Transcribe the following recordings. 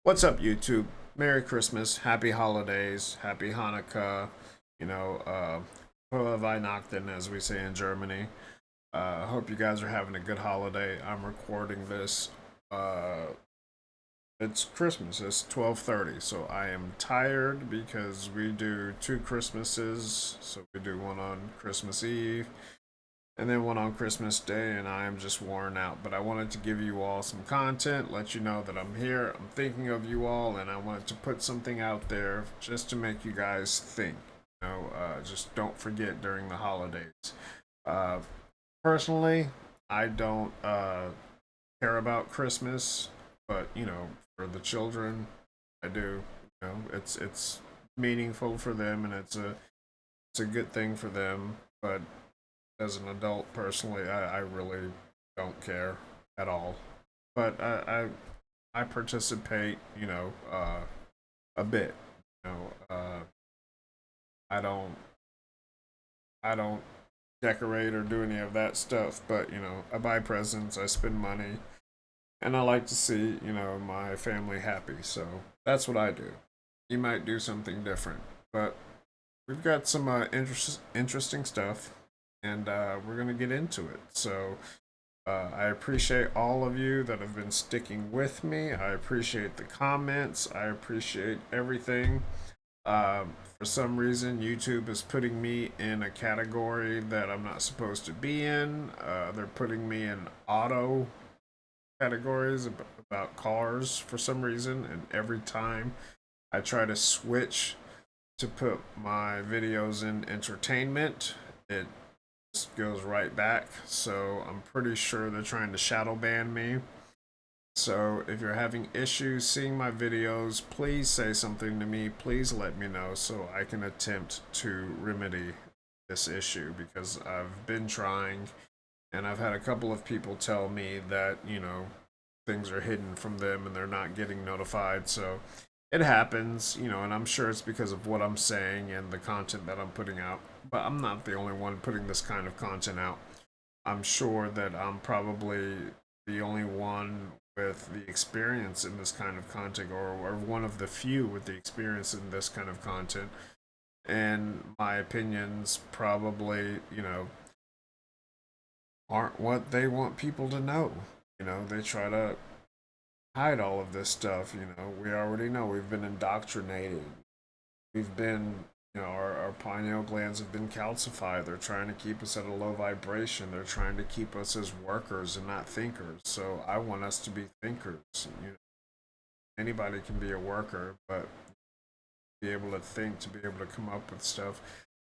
What's up, YouTube? Merry Christmas, Happy Holidays, Happy Hanukkah, Frohe Weihnachten, as we say in Germany. Hope you guys are having a good holiday. I'm recording this. It's Christmas. It's 12:30, so I am tired because we do two Christmases. So we do one on Christmas Eve and then one on Christmas Day, and I am just worn out. But I wanted to give you all some content, let you know that I'm here, I'm thinking of you all, and I wanted to put something out there just to make you guys think. Just don't forget during the holidays. Uh, Personally, I don't care about Christmas, but for the children, I do. It's meaningful for them, and it's a good thing for them, but as an adult, personally, I really don't care at all. But I participate, a bit. You know, uh, I don't decorate or do any of that stuff. But I buy presents, I spend money, and I like to see my family happy. So that's what I do. You might do something different, but we've got some interesting stuff, and we're going to get into it. So I appreciate all of you that have been sticking with me. I appreciate the comments. I appreciate everything. For some reason, YouTube is putting me in a category that I'm not supposed to be in. They're putting me in auto categories about cars for some reason, and every time I try to switch to put my videos in entertainment, it just goes right back. So I'm pretty sure they're trying to shadow ban me. So if you're having issues seeing my videos, please say something to me. Please let me know so I can attempt to remedy this issue, because I've been trying, and I've had a couple of people tell me that things are hidden from them and they're not getting notified. So it happens, and I'm sure it's because of what I'm saying and the content that I'm putting out. But I'm not the only one putting this kind of content out. I'm sure that I'm probably the only one with the experience in this kind of content, or one of the few with the experience in this kind of content. And my opinions probably, aren't what they want people to know. They try to hide all of this stuff. We already know we've been indoctrinated. We've been, our pineal glands have been calcified. They're trying to keep us at a low vibration. They're trying to keep us as workers and not thinkers. So I want us to be thinkers. Anybody can be a worker, but be able to think, to be able to come up with stuff,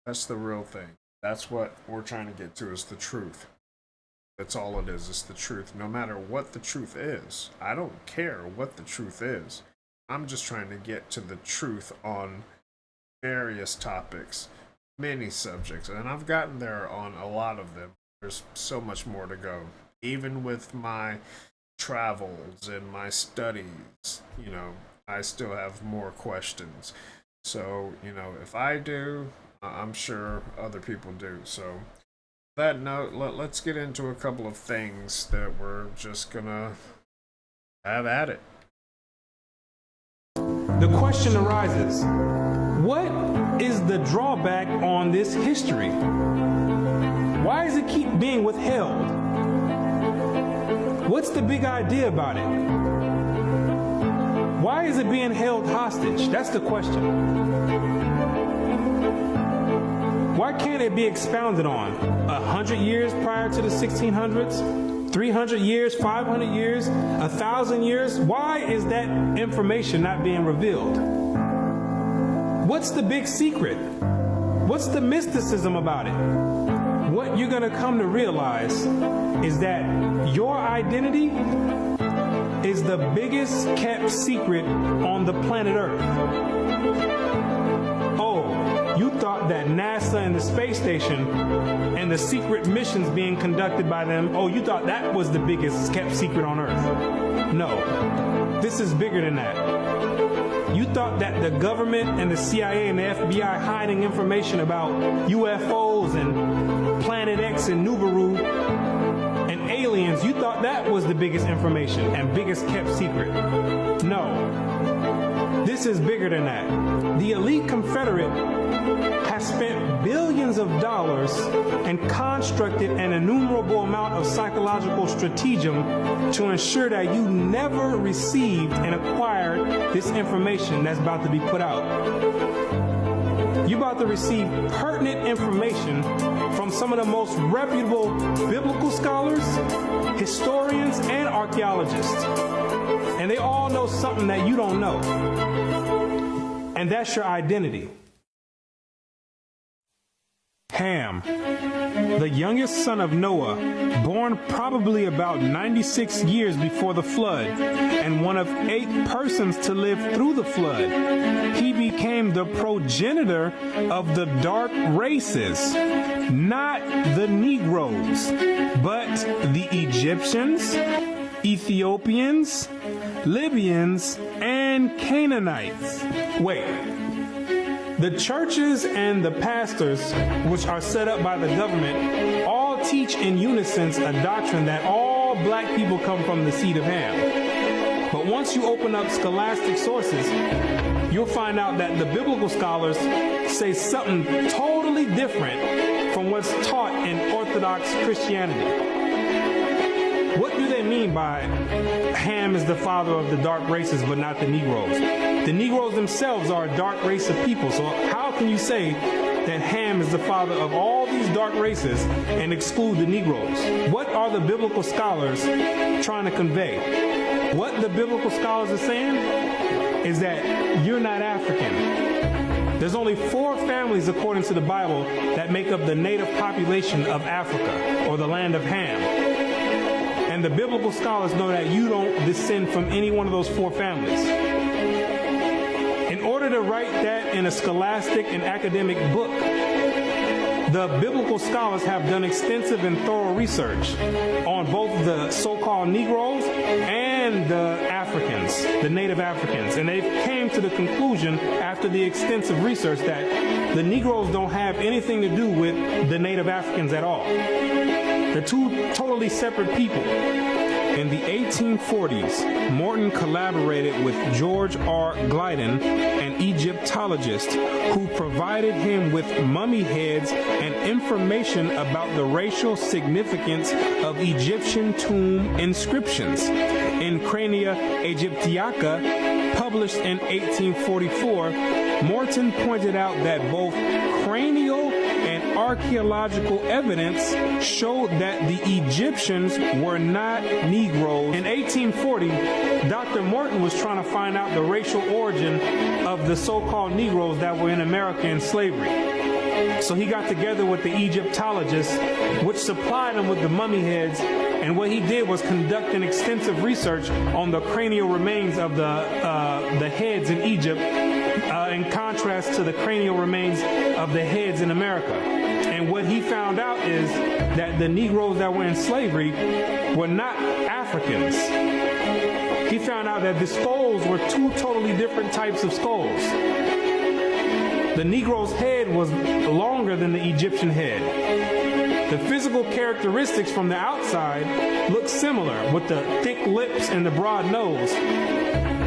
that's the real thing. That's what we're trying to get to, is the truth. That's all it is. It's the truth. No matter what the truth is. I don't care what the truth is. I'm just trying to get to the truth on various topics, many subjects. And I've gotten there on a lot of them. There's so much more to go. Even with my travels and my studies, I still have more questions. So, if I do, I'm sure other people do. So that note, let's get into a couple of things that we're just gonna have at it. The question arises, what is the drawback on this history? Why does it keep being withheld? What's the big idea about it? Why is it being held hostage? That's the question. Why can't it be expounded on? 100 years prior to the 1600s? 300 years? 500 years? 1,000 years? Why is that information not being revealed? What's the big secret? What's the mysticism about it? What you're going to come to realize is that your identity is the biggest kept secret on the planet Earth. You thought that NASA and the space station and the secret missions being conducted by them, you thought that was the biggest kept secret on Earth. No, this is bigger than that. You thought that the government and the CIA and the FBI hiding information about UFOs and Planet X and Nubaru and aliens, you thought that was the biggest information and biggest kept secret. No. this is bigger than that. The elite Confederate has spent billions of dollars and constructed an innumerable amount of psychological stratagem to ensure that you never received and acquired this information that's about to be put out. You're about to receive pertinent information from some of the most reputable biblical scholars, historians, and archaeologists. And they all know something that you don't know. And that's your identity. Ham, the youngest son of Noah, born probably about 96 years before the flood, and one of 8 persons to live through the flood. He became the progenitor of the dark races, not the Negroes, but the Egyptians, Ethiopians, Libyans, and Canaanites. Wait. The churches and the pastors, which are set up by the government, all teach in unison a doctrine that all black people come from the seed of Ham. But once you open up scholastic sources, you'll find out that the biblical scholars say something totally different from what's taught in Orthodox Christianity. What do they mean by Ham is the father of the dark races but not the Negroes? The Negroes themselves are a dark race of people, so how can you say that Ham is the father of all these dark races and exclude the Negroes? What are the biblical scholars trying to convey? What the biblical scholars are saying is that you're not African. There's only 4 families, according to the Bible, that make up the native population of Africa, or the land of Ham. And the biblical scholars know that you don't descend from any one of those 4 families. In order to write that in a scholastic and academic book, the biblical scholars have done extensive and thorough research on both the so-called Negroes and the Africans, the native Africans. And they came to the conclusion after the extensive research that the Negroes don't have anything to do with the native Africans at all. They're 2 totally separate people. In the 1840s, Morton collaborated with George R. Glyden, an Egyptologist, who provided him with mummy heads and information about the racial significance of Egyptian tomb inscriptions. In Crania Aegyptiaca, published in 1844, Morton pointed out that both cranial and archaeological evidence showed that the Egyptians were not Negroes. In 1840, Dr. Morton was trying to find out the racial origin of the so-called Negroes that were in America in slavery. So he got together with the Egyptologists, which supplied him with the mummy heads, and what he did was conduct an extensive research on the cranial remains of the heads in Egypt, in contrast to the cranial remains of the heads in America. And what he found out is that the Negroes that were in slavery were not Africans. He found out that the skulls were 2 totally different types of skulls. The Negro's head was longer than the Egyptian head. The physical characteristics from the outside look similar, with the thick lips and the broad nose.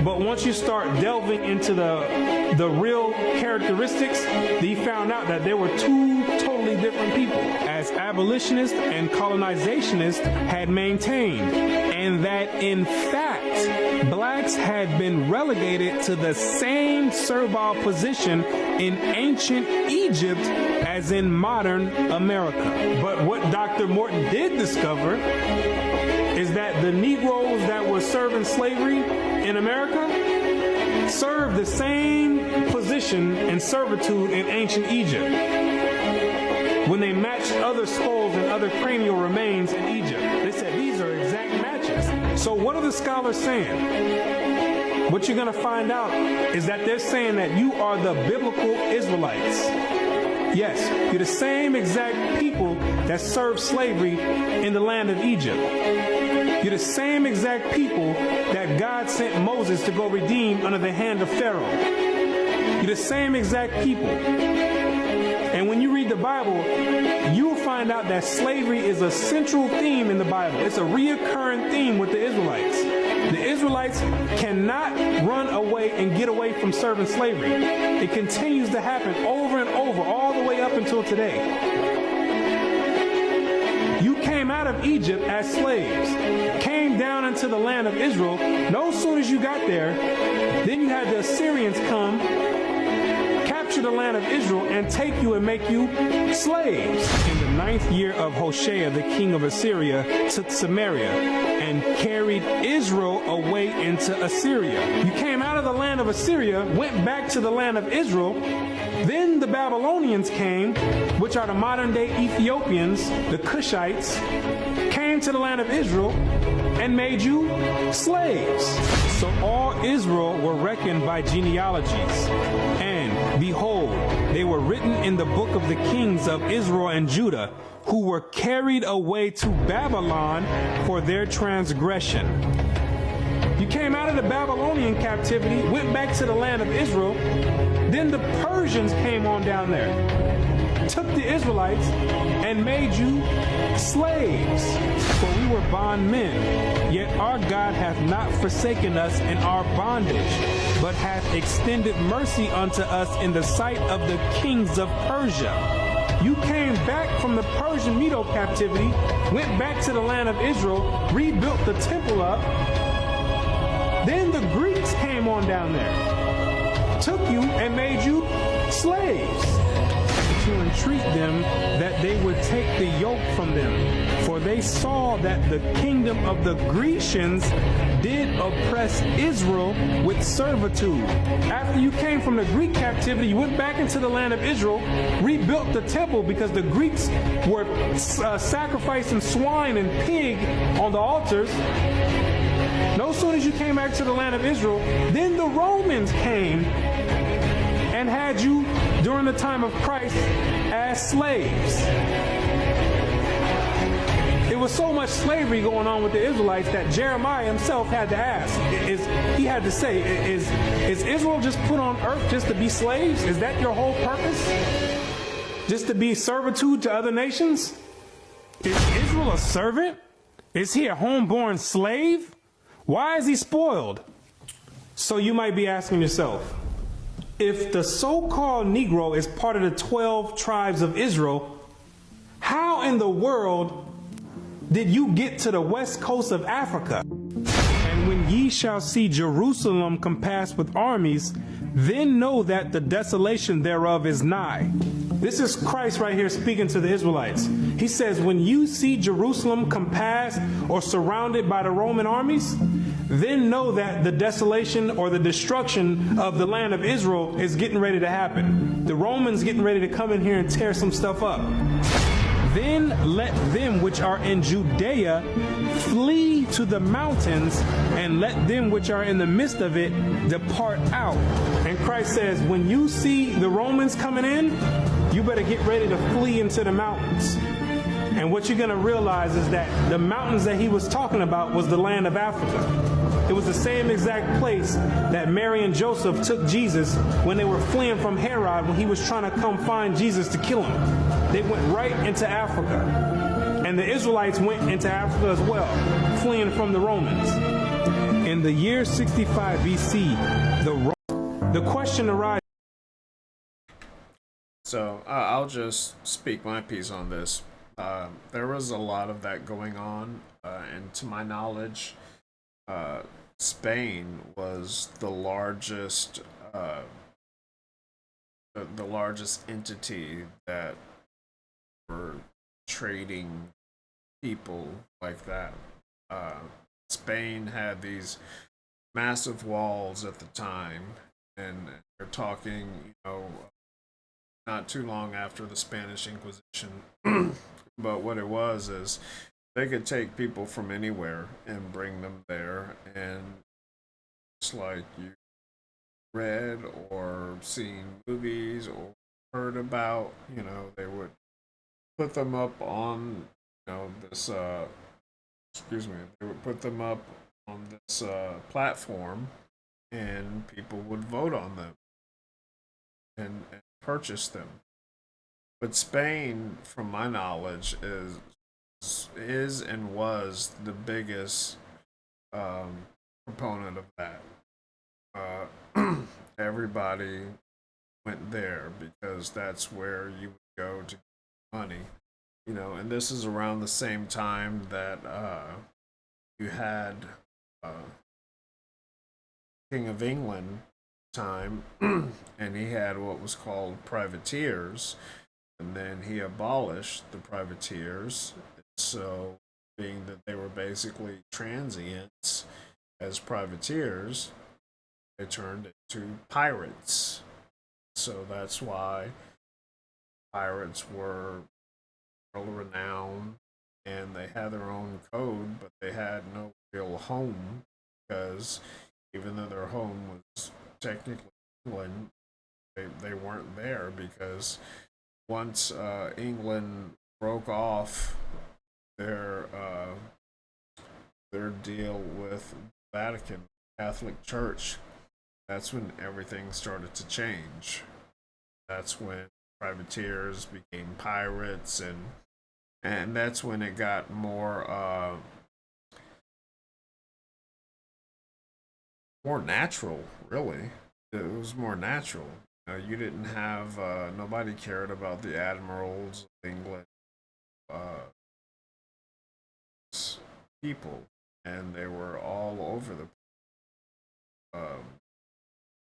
But once you start delving into the real characteristics, he found out that there were 2 totally different people, as abolitionists and colonizationists had maintained, and that in fact, blacks had been relegated to the same servile position in ancient Egypt as in modern America. But what Dr. Morton did discover is that the Negroes that were serving slavery in America served the same position and servitude in ancient Egypt when they matched other skulls and other cranial remains in Egypt. They said these are exact matches. So what are the scholars saying? What you're going to find out is that they're saying that you are the biblical Israelites. Yes, you're the same exact people that served slavery in the land of Egypt. You're the same exact people that God sent Moses to go redeem under the hand of Pharaoh. You're the same exact people. And when you read the Bible, you'll find out that slavery is a central theme in the Bible. It's a reoccurring theme with the Israelites. The Israelites cannot run away and get away from serving slavery. It continues to happen over and over, all the way up until today. You came out of Egypt as slaves, came down into the land of Israel. No sooner as you got there, then you had the Assyrians come, capture the land of Israel, and take you and make you slaves. In the 9th year of Hoshea, the king of Assyria took Samaria and carried Israel away into Assyria. You came out of the land of Assyria, went back to the land of Israel. Then the Babylonians came, which are the modern day Ethiopians, the Cushites, came to the land of Israel and made you slaves. So all Israel were reckoned by genealogies. And behold, they were written in the book of the kings of Israel and Judah, who were carried away to Babylon for their transgression. You came out of the Babylonian captivity, went back to the land of Israel. Then the Persians came on down there, took the Israelites, and made you slaves. For we were bondmen, yet our God hath not forsaken us in our bondage, but hath extended mercy unto us in the sight of the kings of Persia. You came back from the Persian Medo captivity, went back to the land of Israel, rebuilt the temple up. Then the Greeks came on down there, took you and made you slaves, to entreat them that they would take the yoke from them. For they saw that the kingdom of the Grecians did oppress Israel with servitude. After you came from the Greek captivity, you went back into the land of Israel, rebuilt the temple because the Greeks were sacrificing swine and pig on the altars. No sooner as you came back to the land of Israel, then the Romans came and had you during the time of Christ as slaves. It was so much slavery going on with the Israelites that Jeremiah himself had to ask, is Israel just put on earth just to be slaves? Is that your whole purpose? Just to be servitude to other nations? Is Israel a servant? Is he a homeborn slave? Why is he spoiled? So you might be asking yourself, if the so-called Negro is part of the 12 tribes of Israel, how in the world did you get to the west coast of Africa? And when ye shall see Jerusalem compassed with armies, then know that the desolation thereof is nigh. This is Christ right here speaking to the Israelites. He says, when you see Jerusalem compassed or surrounded by the Roman armies, then know that the desolation or the destruction of the land of Israel is getting ready to happen. The Romans getting ready to come in here and tear some stuff up. Then let them which are in Judea flee to the mountains, and let them which are in the midst of it depart out. And Christ says, when you see the Romans coming in, you better get ready to flee into the mountains. And what you're going to realize is that the mountains that he was talking about was the land of Africa. It was the same exact place that Mary and Joseph took Jesus when they were fleeing from Herod when he was trying to come find Jesus to kill him. They went right into Africa. And the Israelites went into Africa as well, fleeing from the Romans. In the year 65 BC, the question arises. So I'll just speak my piece on this. There was a lot of that going on, and to my knowledge, Spain was the largest entity that were trading people like that. Spain had these massive walls at the time, and they're talking, not too long after the Spanish Inquisition. But what it was is they could take people from anywhere and bring them there, and it's like you read or seen movies or heard about, they would put them up on, this, they would put them up on this platform, and people would vote on them and purchase them. But Spain, from my knowledge, is and was the biggest proponent of that. Everybody went there because that's where you would go to get money. And this is around the same time that you had uh, King of England time, and he had what was called privateers, and then he abolished the privateers. So, being that they were basically transients as privateers, they turned into pirates. So that's why pirates were world renowned, and they had their own code, but they had no real home because even though their home was technically England, they weren't there because once England broke off their their deal with Vatican Catholic Church, that's when everything started to change. That's when privateers became pirates, and that's when it got more natural. Really, it was more natural. You didn't have nobody cared about the admirals of England, uh, people, and they were all over the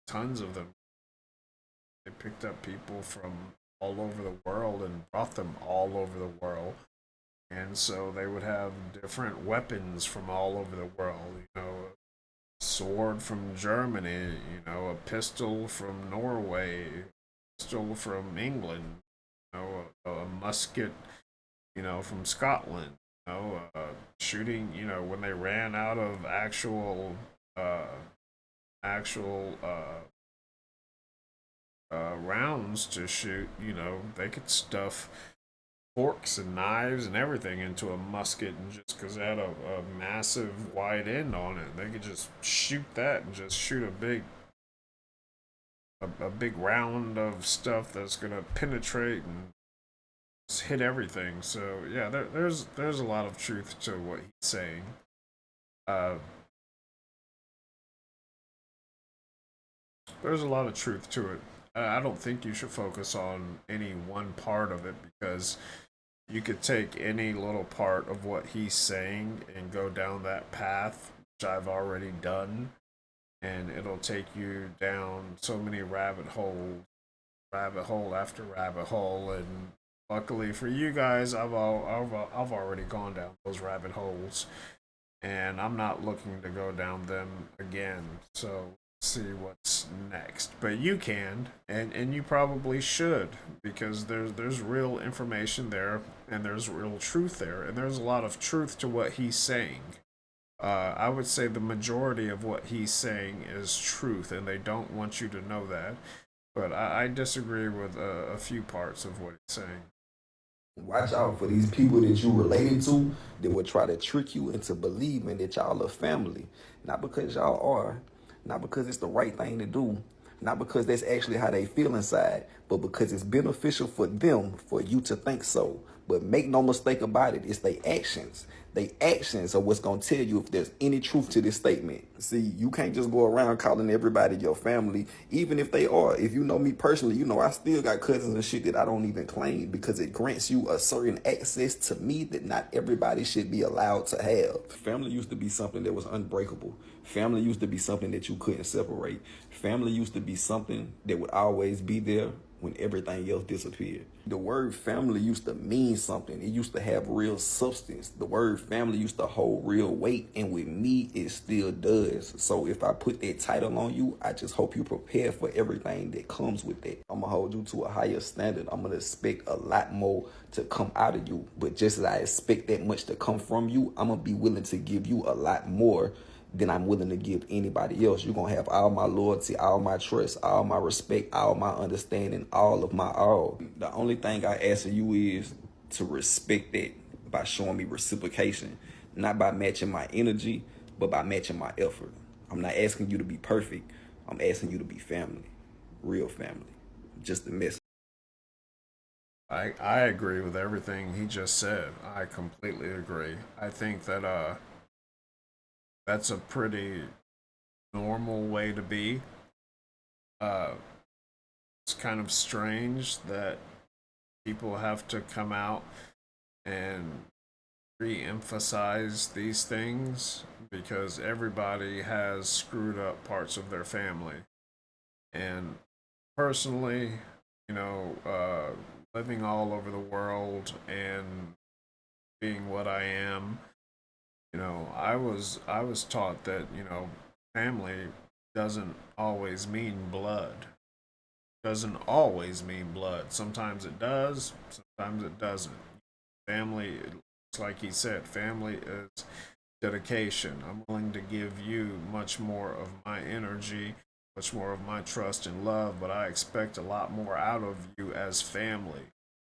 tons of them. They picked up people from all over the world and brought them all over the world. And so they would have different weapons from all over the world. A sword from Germany, a pistol from Norway, a pistol from England, a musket, from Scotland. Shooting, when they ran out of uh, actual rounds to shoot, they could stuff forks and knives and everything into a musket, and just because it had a massive wide end on it, they could just shoot that and just shoot a big round of stuff that's gonna penetrate and just hit everything. So yeah, there's a lot of truth to what he's saying. Uh, there's a lot of truth to it. I don't think you should focus on any one part of it because you could take any little part of what he's saying and go down that path, which I've already done, and it'll take you down so many rabbit hole after rabbit hole. And luckily for you guys, I've already gone down those rabbit holes, and I'm not looking to go down them again. So see what's next. But you can, and you probably should, because there's real information there, and there's real truth there, and there's a lot of truth to what he's saying. I would say the majority of what he's saying is truth, and they don't want you to know that. But I disagree with a few parts of what he's saying. Watch out for these people that you related to that will try to trick you into believing that y'all are family. Not because y'all are, not because it's the right thing to do, not because that's actually how they feel inside, but because it's beneficial for them for you to think so. But make no mistake about it, it's their actions. They actions are what's gonna tell you if there's any truth to this statement. See, you can't just go around calling everybody your family, even if they are. If you know me personally, you know I still got cousins and shit that I don't even claim because it grants you a certain access to me that not everybody should be allowed to have. Family used to be something that was unbreakable. Family used to be something that you couldn't separate. Family used to be something that would always be there when everything else disappeared. The word family used to mean something. It used to have real substance. The word family used to hold real weight, and with me, it still does. So if I put that title on you, I just hope you prepare for everything that comes with that. I'm gonna hold you to a higher standard. I'm gonna expect a lot more to come out of you. But just as I expect that much to come from you, I'm gonna be willing to give you a lot more than I'm willing to give anybody else. You're going to have all my loyalty, all my trust, all my respect, all my understanding, all of my all. The only thing I ask of you is to respect that by showing me reciprocation, not by matching my energy, but by matching my effort. I'm not asking you to be perfect. I'm asking you to be family, real family. Just the message. I agree with everything he just said. I completely agree. I think that that's a pretty normal way to be. Uh, it's kind of strange that people have to come out and re-emphasize these things because everybody has screwed up parts of their family. And personally, living all over the world and being what I am, I was taught that family doesn't always mean blood. Doesn't always mean blood. Sometimes it does. Sometimes it doesn't. Family, it's like he said, family is dedication. I'm willing to give you much more of my energy, much more of my trust and love, but I expect a lot more out of you as family.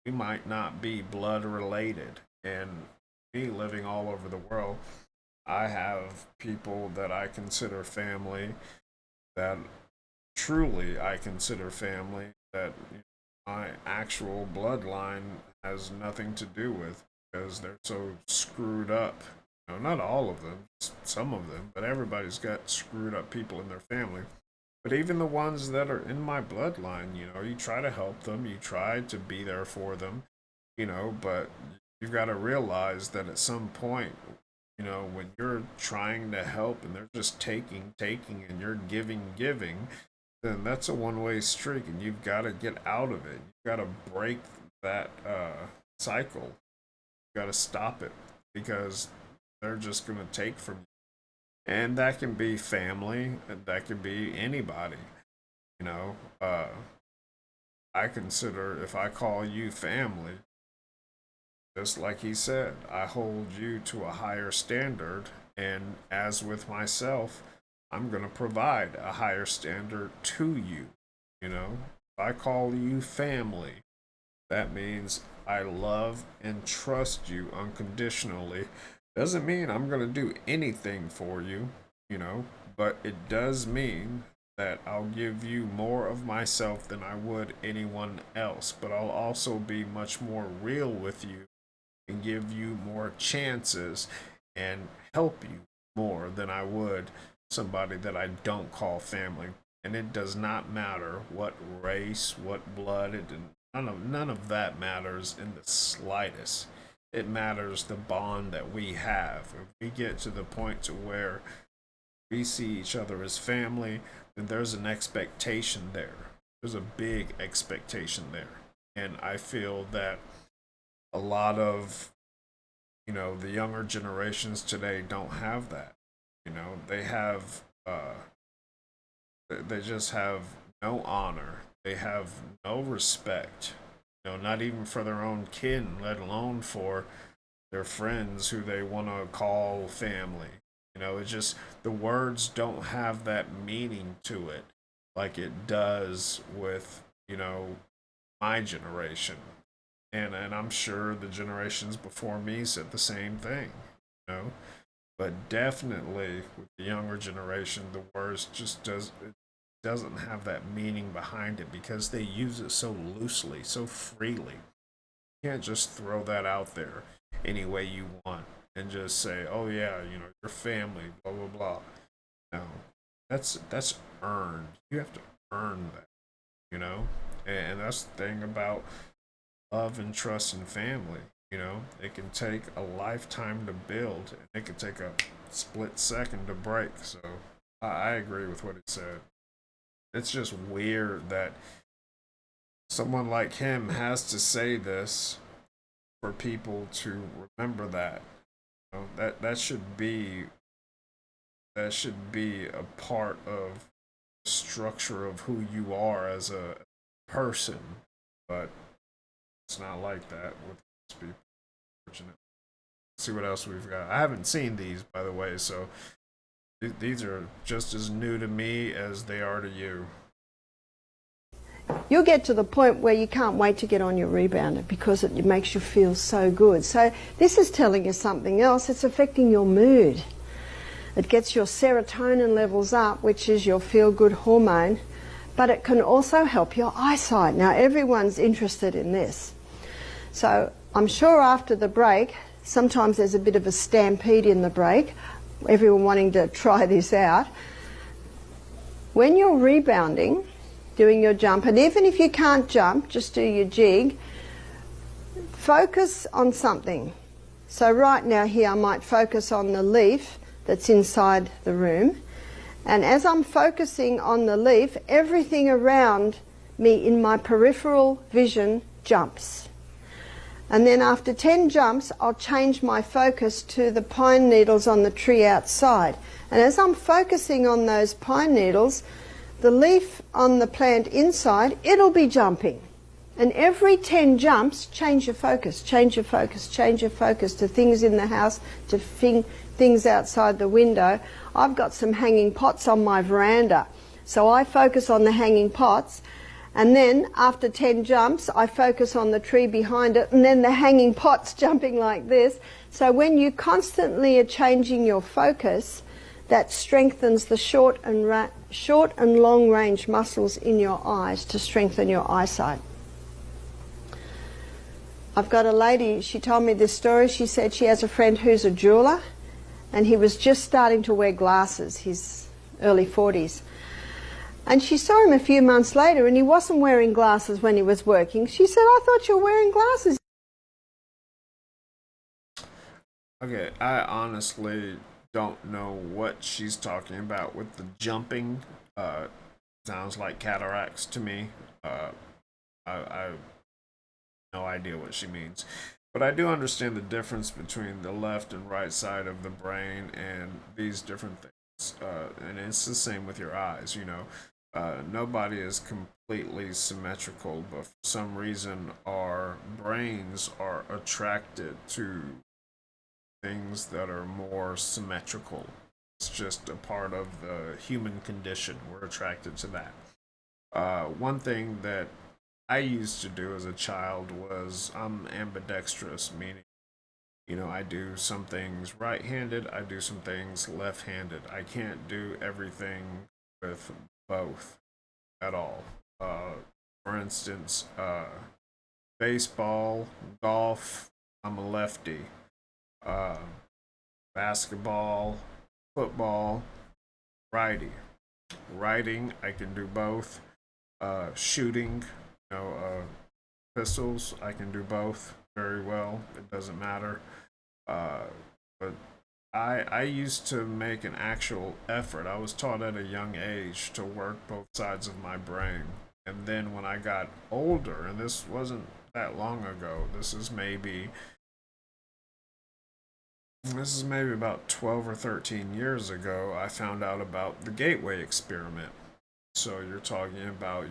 We might not be blood related, and me living all over the world, I have people that I consider family, that truly I consider family, that my actual bloodline has nothing to do with because they're so screwed up. Not all of them, some of them, but everybody's got screwed up people in their family. But even the ones that are in my bloodline, you try to help them, you try to be there for them, but you've got to realize that at some point, when you're trying to help and they're just taking, and you're giving, then that's a one-way streak, and you've got to get out of it. You've got to break that cycle. You've got to stop it because they're just going to take from you. And that can be family, and that can be anybody. You know, uh, I consider if I call you family, just like he said, I hold you to a higher standard. And as with myself, I'm going to provide a higher standard to you. If I call you family, that means I love and trust you unconditionally. Doesn't mean I'm going to do anything for you, you know, but it does mean that I'll give you more of myself than I would anyone else. But I'll also be much more real with you and give you more chances and help you more than I would somebody that I don't call family. And it does not matter what race, what blood, none of that matters in the slightest. It matters the bond that we have. If we get to the point to where we see each other as family, then there's an expectation there. There's a big expectation there. And I feel that a lot of, the younger generations today don't have that. They have, they just have no honor. They have no respect. Not even for their own kin, let alone for their friends who they want to call family. It's just the words don't have that meaning to it like it does with, my generation. And I'm sure the generations before me said the same thing, you know. But definitely with the younger generation, the words just doesn't have that meaning behind it because they use it so loosely, so freely. You can't just throw that out there any way you want and just say, "Oh yeah, your family, blah blah blah." No, that's earned. You have to earn that, and that's the thing about love and trust and family. It can take a lifetime to build, and it can take a split second to break. So I agree with what he said. It's just weird that someone like him has to say this for people to remember that. That should be a part of the structure of who you are as a person. But it's not like that with most people. Unfortunately. See what else we've got. I haven't seen these, by the way, so these are just as new to me as they are to you. You'll get to the point where you can't wait to get on your rebounder because it makes you feel so good. So this is telling you something else. It's affecting your mood. It gets your serotonin levels up, which is your feel-good hormone, but it can also help your eyesight. Now, everyone's interested in this. So I'm sure after the break, sometimes there's a bit of a stampede in the break, everyone wanting to try this out. When you're rebounding, doing your jump, and even if you can't jump, just do your jig, focus on something. So right now here I might focus on the leaf that's inside the room, and as I'm focusing on the leaf, everything around me in my peripheral vision jumps. And then after 10 jumps, I'll change my focus to the pine needles on the tree outside. And as I'm focusing on those pine needles, the leaf on the plant inside, it'll be jumping. And every 10 jumps, change your focus, change your focus, change your focus to things in the house, to things outside the window. I've got some hanging pots on my veranda, so I focus on the hanging pots, and then after 10 jumps I focus on the tree behind it, and then the hanging pots jumping like this. So when you constantly are changing your focus, that strengthens the short and long range muscles in your eyes to strengthen your eyesight. I've got a lady, she told me this story. She said she has a friend who's a jeweler, and he was just starting to wear glasses, his early 40s. And she saw him a few months later, and he wasn't wearing glasses when he was working. She said, "I thought you were wearing glasses." Okay, I honestly don't know what she's talking about with the jumping. Sounds like cataracts to me. I no idea what she means, but I do understand the difference between the left and right side of the brain and these different things, and it's the same with your eyes. Nobody is completely symmetrical, but for some reason our brains are attracted to things that are more symmetrical. It's just a part of the human condition. We're attracted to that. One thing that I used to do as a child was I'm ambidextrous, meaning, I do some things right-handed, I do some things left-handed. I can't do everything with both at all. For instance, baseball, golf, I'm a lefty. Basketball, football, righty. Writing, I can do both. Shooting, pistols, I can do both very well. It doesn't matter. But I used to make an actual effort. I was taught at a young age to work both sides of my brain. And then when I got older, and this wasn't that long ago, this is maybe about 12 or 13 years ago, I found out about the gateway experiment. So you're talking about,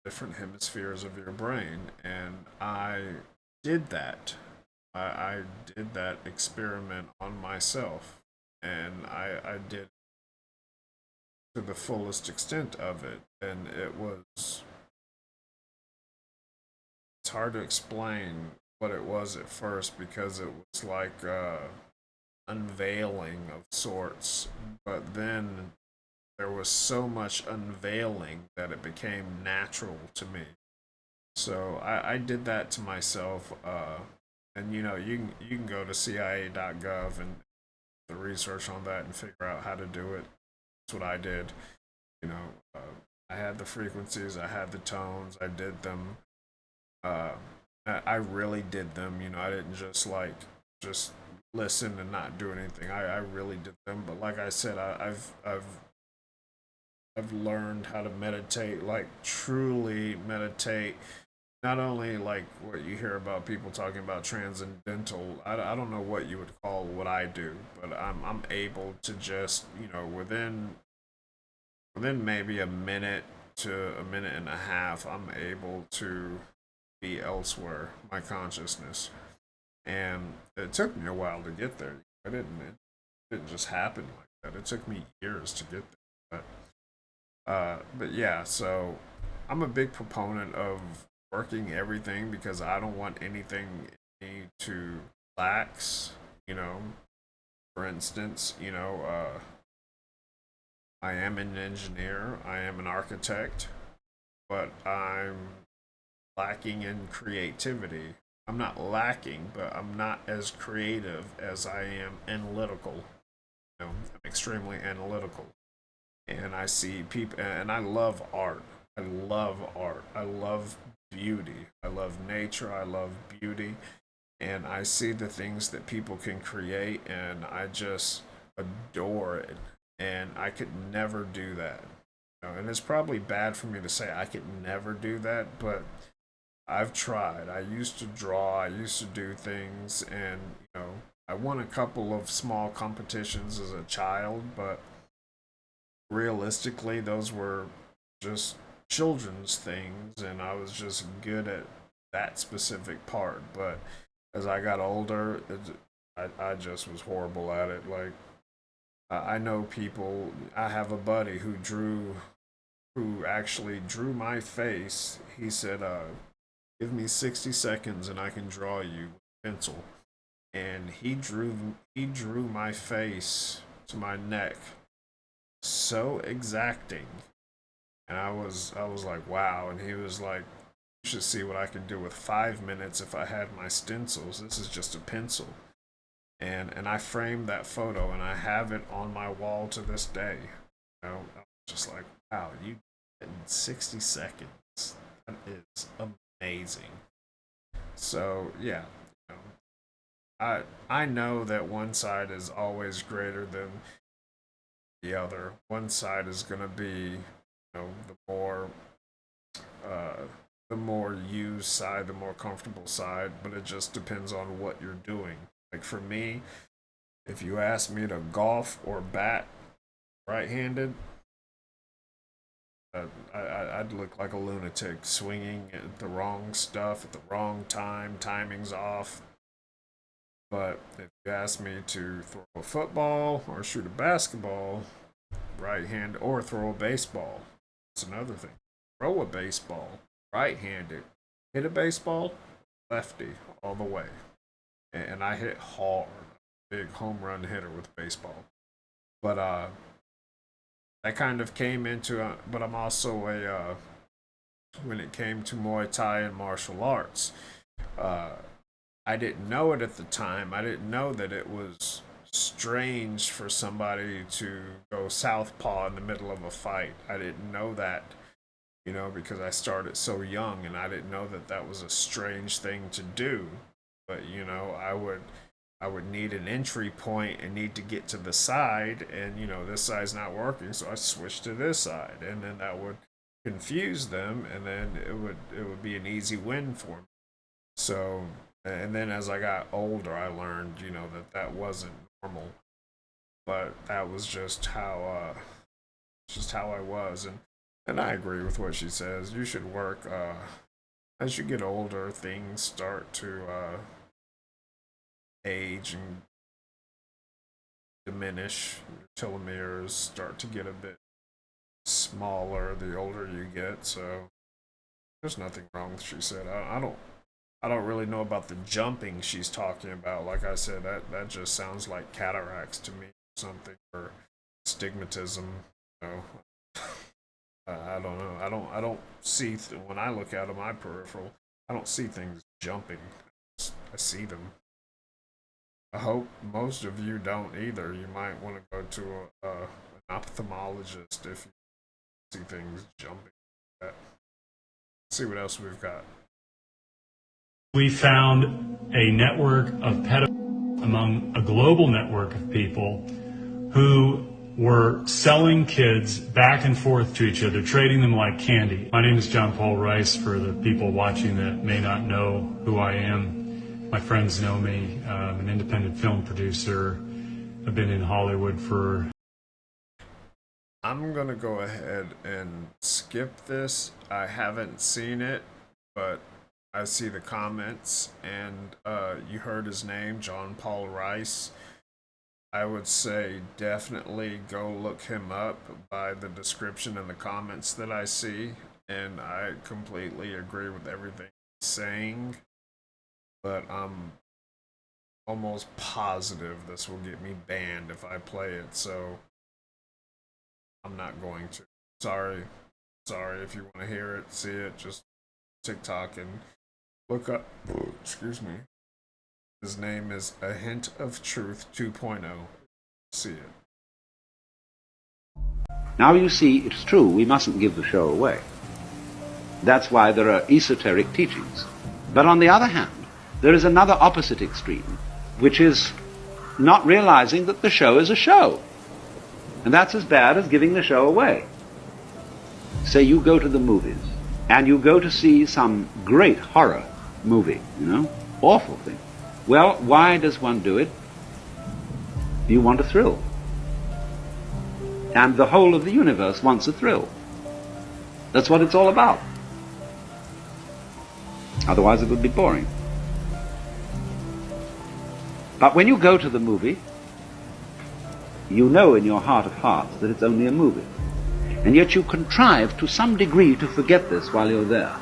different hemispheres of your brain, and I did that. I did that experiment on myself, and I did it to the fullest extent of it, and it's hard to explain what it was at first, because it was like unveiling of sorts, but then there was so much unveiling that it became natural to me. So I did that to myself, and you can go to CIA.gov and the research on that and figure out how to do it. That's what I did. I had the frequencies, I had the tones, I did them. I really did them. I didn't just listen and not do anything. I really did them. But like I said, I've learned how to meditate, like truly meditate. Not only like what you hear about people talking about transcendental. I don't know what you would call what I do, but I'm able to just within maybe a minute to a minute and a half, I'm able to be elsewhere, my consciousness. And it took me a while to get there. It didn't just happen like that. It took me years to get there. But yeah, so I'm a big proponent of working everything, because I don't want anything in me to lax. For instance, I am an engineer, I am an architect, but I'm lacking in creativity. I'm not lacking, but I'm not as creative as I am analytical. I'm extremely analytical. and I see people, and I love art. I love art. I love beauty. I love nature. I love beauty. And I see the things that people can create, and I just adore it. And I could never do that. You know, and it's probably bad for me to say I could never do that, but I've tried. I used to draw, I used to do things, and, you know, I won a couple of small competitions as a child, but realistically, those were just children's things, and I was just good at that specific part. But as I got older, I just was horrible at it. Like, I know people, I have a buddy who actually drew my face. He said, give me 60 seconds and I can draw you with pencil. And he drew my face to my neck so exacting. And I was like, wow. And he was like, you should see what I can do with 5 minutes if I had my stencils. This is just a pencil. And I framed that photo and I have it on my wall to this day. You know, I was just like, wow, you did it in 60 seconds. That is amazing. So yeah, you know, I know that one side is always greater than the other. One side is gonna be, uh, the more used side, the more comfortable side, but it just depends on what you're doing. Like for me, if you ask me to golf or bat right-handed, I'd look like a lunatic swinging at the wrong stuff at the wrong time, timing's off. But if you ask me to throw a football or shoot a basketball, right hand, or throw a baseball, that's another thing. Throw a baseball, right-handed. Hit a baseball, lefty, all the way. And I hit hard. Big home run hitter with baseball. But that kind of came into, but I'm also when it came to Muay Thai and martial arts, uh, I didn't know it at the time. I didn't know that it was strange for somebody to go southpaw in the middle of a fight. I didn't know that, because I started so young and I didn't know that that was a strange thing to do. But, I would need an entry point and need to get to the side, and this side's not working, so I switched to this side, and then that would confuse them, and then it would be an easy win for me. So, and then as I got older, I learned, that wasn't normal, but that was just how I was, and I agree with what she says. You should work. As you get older, things start to age and diminish. Your telomeres start to get a bit smaller the older you get. So there's nothing wrong with what she said. I don't really know about the jumping she's talking about. Like I said, that just sounds like cataracts to me, something, or stigmatism. You know, I don't know. I don't see when I look out of my peripheral. I don't see things jumping. I see them. I hope most of you don't either. You might want to go to an ophthalmologist if you see things jumping. Let's see what else we've got. We found a network of pedophiles among a global network of people who were selling kids back and forth to each other, trading them like candy. My name is John Paul Rice, for the people watching that may not know who I am. My friends know me. I'm an independent film producer. I've been in Hollywood for... I'm going to go ahead and skip this. I haven't seen it, but I see the comments, and you heard his name, John Paul Rice. I would say definitely go look him up by the description and the comments that I see, and I completely agree with everything he's saying, but I'm almost positive this will get me banned if I play it, so I'm not going to. Sorry if you want to hear it, see it, just TikTok and look up, excuse me. His name is A Hint of Truth 2.0. See it. Now you see, it's true, we mustn't give the show away. That's why there are esoteric teachings. But on the other hand, there is another opposite extreme, which is not realizing that the show is a show. And that's as bad as giving the show away. Say you go to the movies, and you go to see some great horror movie, awful thing. Well, why does one do it? You want a thrill. And the whole of the universe wants a thrill. That's what it's all about. Otherwise it would be boring. But when you go to the movie, you know in your heart of hearts that it's only a movie. And yet you contrive to some degree to forget this while you're there.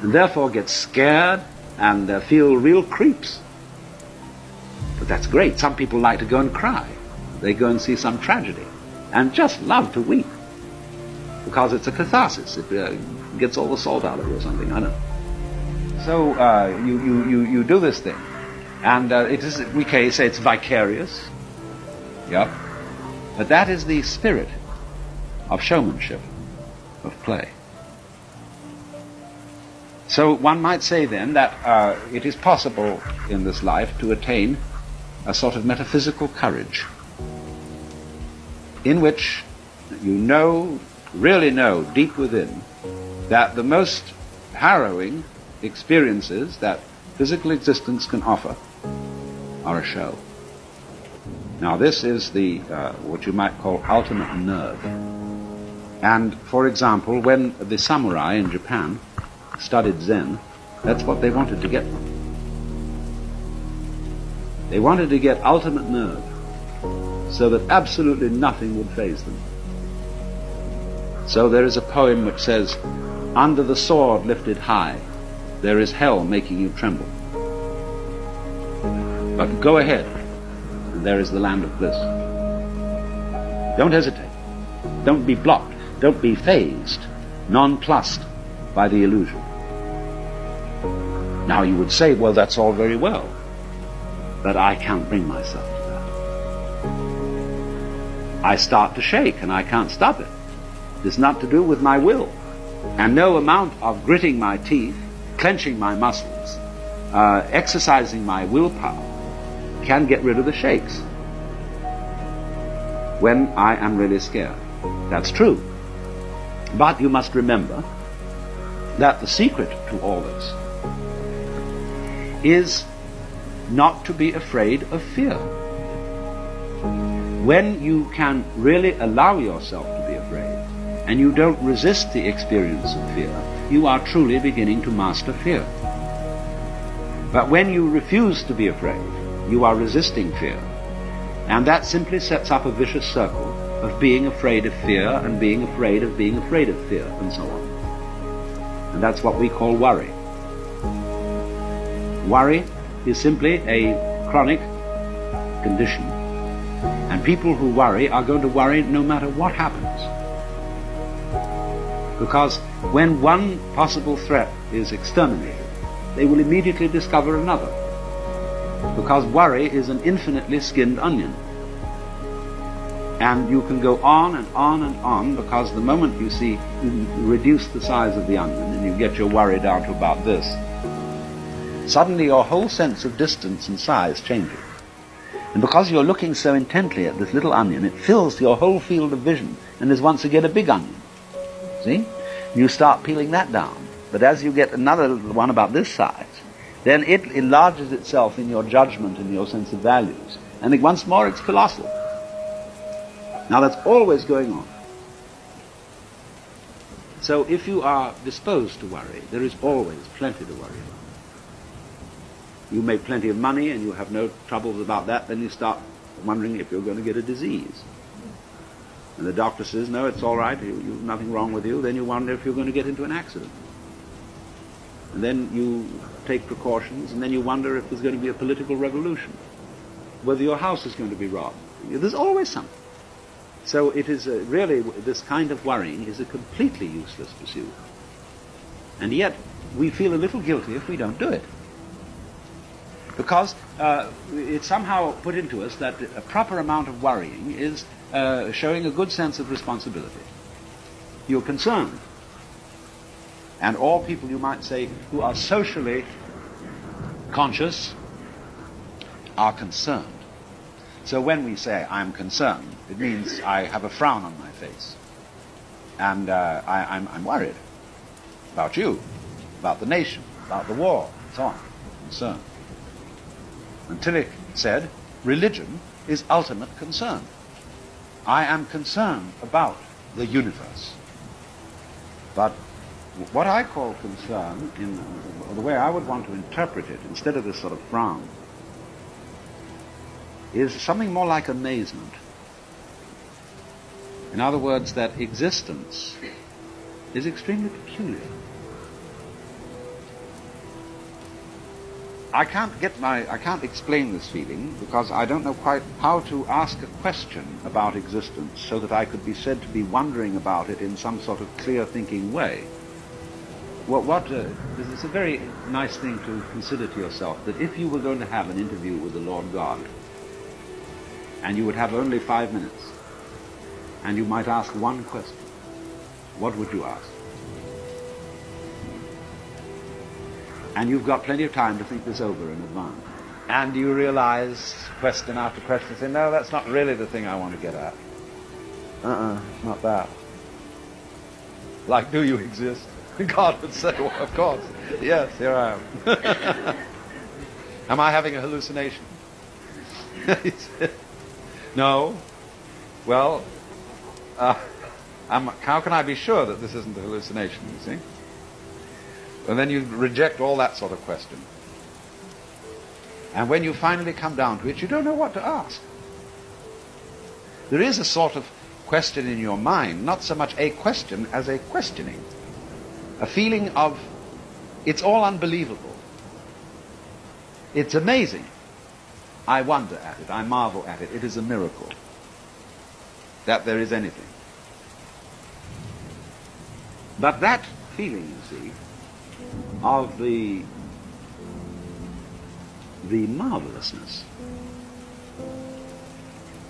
And therefore get scared and feel real creeps. But that's great. Some people like to go and cry. They go and see some tragedy and just love to weep because it's a catharsis. It gets all the salt out of you or something. I don't know. So you do this thing, and it is, we can say it's vicarious. Yep. But that is the spirit of showmanship, of play. So one might say then that it is possible in this life to attain a sort of metaphysical courage in which you really know deep within that the most harrowing experiences that physical existence can offer are a show. Now this is the what you might call ultimate nerve. And for example, when the samurai in Japan studied Zen, that's what they wanted to get. They wanted to get ultimate nerve so that absolutely nothing would faze them. So there is a poem which says, "Under the sword lifted high, there is hell making you tremble. But go ahead, and there is the land of bliss." Don't hesitate. Don't be blocked. Don't be fazed, nonplussed by the illusion. Now you would say, well, that's all very well, but I can't bring myself to that. I start to shake and I can't stop it. It's not to do with my will. And no amount of gritting my teeth, clenching my muscles, exercising my willpower can get rid of the shakes when I am really scared. That's true. But you must remember that the secret to all this is not to be afraid of fear. When you can really allow yourself to be afraid, and you don't resist the experience of fear, you are truly beginning to master fear. But when you refuse to be afraid, you are resisting fear. And that simply sets up a vicious circle of being afraid of fear and being afraid of being afraid of fear, and so on. And that's what we call worry. Worry is simply a chronic condition. And people who worry are going to worry no matter what happens. Because when one possible threat is exterminated, they will immediately discover another. Because worry is an infinitely skinned onion. And you can go on and on and on, because the moment you reduce the size of the onion and you get your worry down to about this, suddenly your whole sense of distance and size changes. And because you're looking so intently at this little onion, it fills your whole field of vision and is once again a big onion. See? You start peeling that down. But as you get another one about this size, then it enlarges itself in your judgment and your sense of values. And once more it's colossal. Now that's always going on. So if you are disposed to worry, there is always plenty to worry about. You make plenty of money and you have no troubles about that, then you start wondering if you're going to get a disease. And the doctor says, no, it's all right, you've nothing wrong with you. Then you wonder if you're going to get into an accident. And then you take precautions, and then you wonder if there's going to be a political revolution, whether your house is going to be robbed. There's always something. So it is really, this kind of worrying is a completely useless pursuit. And yet, we feel a little guilty if we don't do it. Because it's somehow put into us that a proper amount of worrying is showing a good sense of responsibility. You're concerned. And all people, you might say, who are socially conscious are concerned. So when we say, I'm concerned, it means I have a frown on my face. And I'm worried about you, about the nation, about the war, and so on. Concerned. And TIk said, religion is ultimate concern. I am concerned about the universe. But what I call concern, in the way I would want to interpret it, instead of this sort of frown, is something more like amazement. In other words, that existence is extremely peculiar. I can't explain this feeling because I don't know quite how to ask a question about existence so that I could be said to be wondering about it in some sort of clear thinking way. It's a very nice thing to consider to yourself that if you were going to have an interview with the Lord God and you would have only 5 minutes and you might ask one question, what would you ask? And you've got plenty of time to think this over in advance. And you realize, question after question, say, no, that's not really the thing I want to get at. Not that. Like, do you exist? God would say, well, of course. Yes, here I am. Am I having a hallucination? No. Well, how can I be sure that this isn't a hallucination, you see? And then you reject all that sort of question. And when you finally come down to it, you don't know what to ask. There is a sort of question in your mind, not so much a question as a questioning. A feeling of, it's all unbelievable. It's amazing. I wonder at it, I marvel at it. It is a miracle that there is anything. But that feeling, you see, of the marvelousness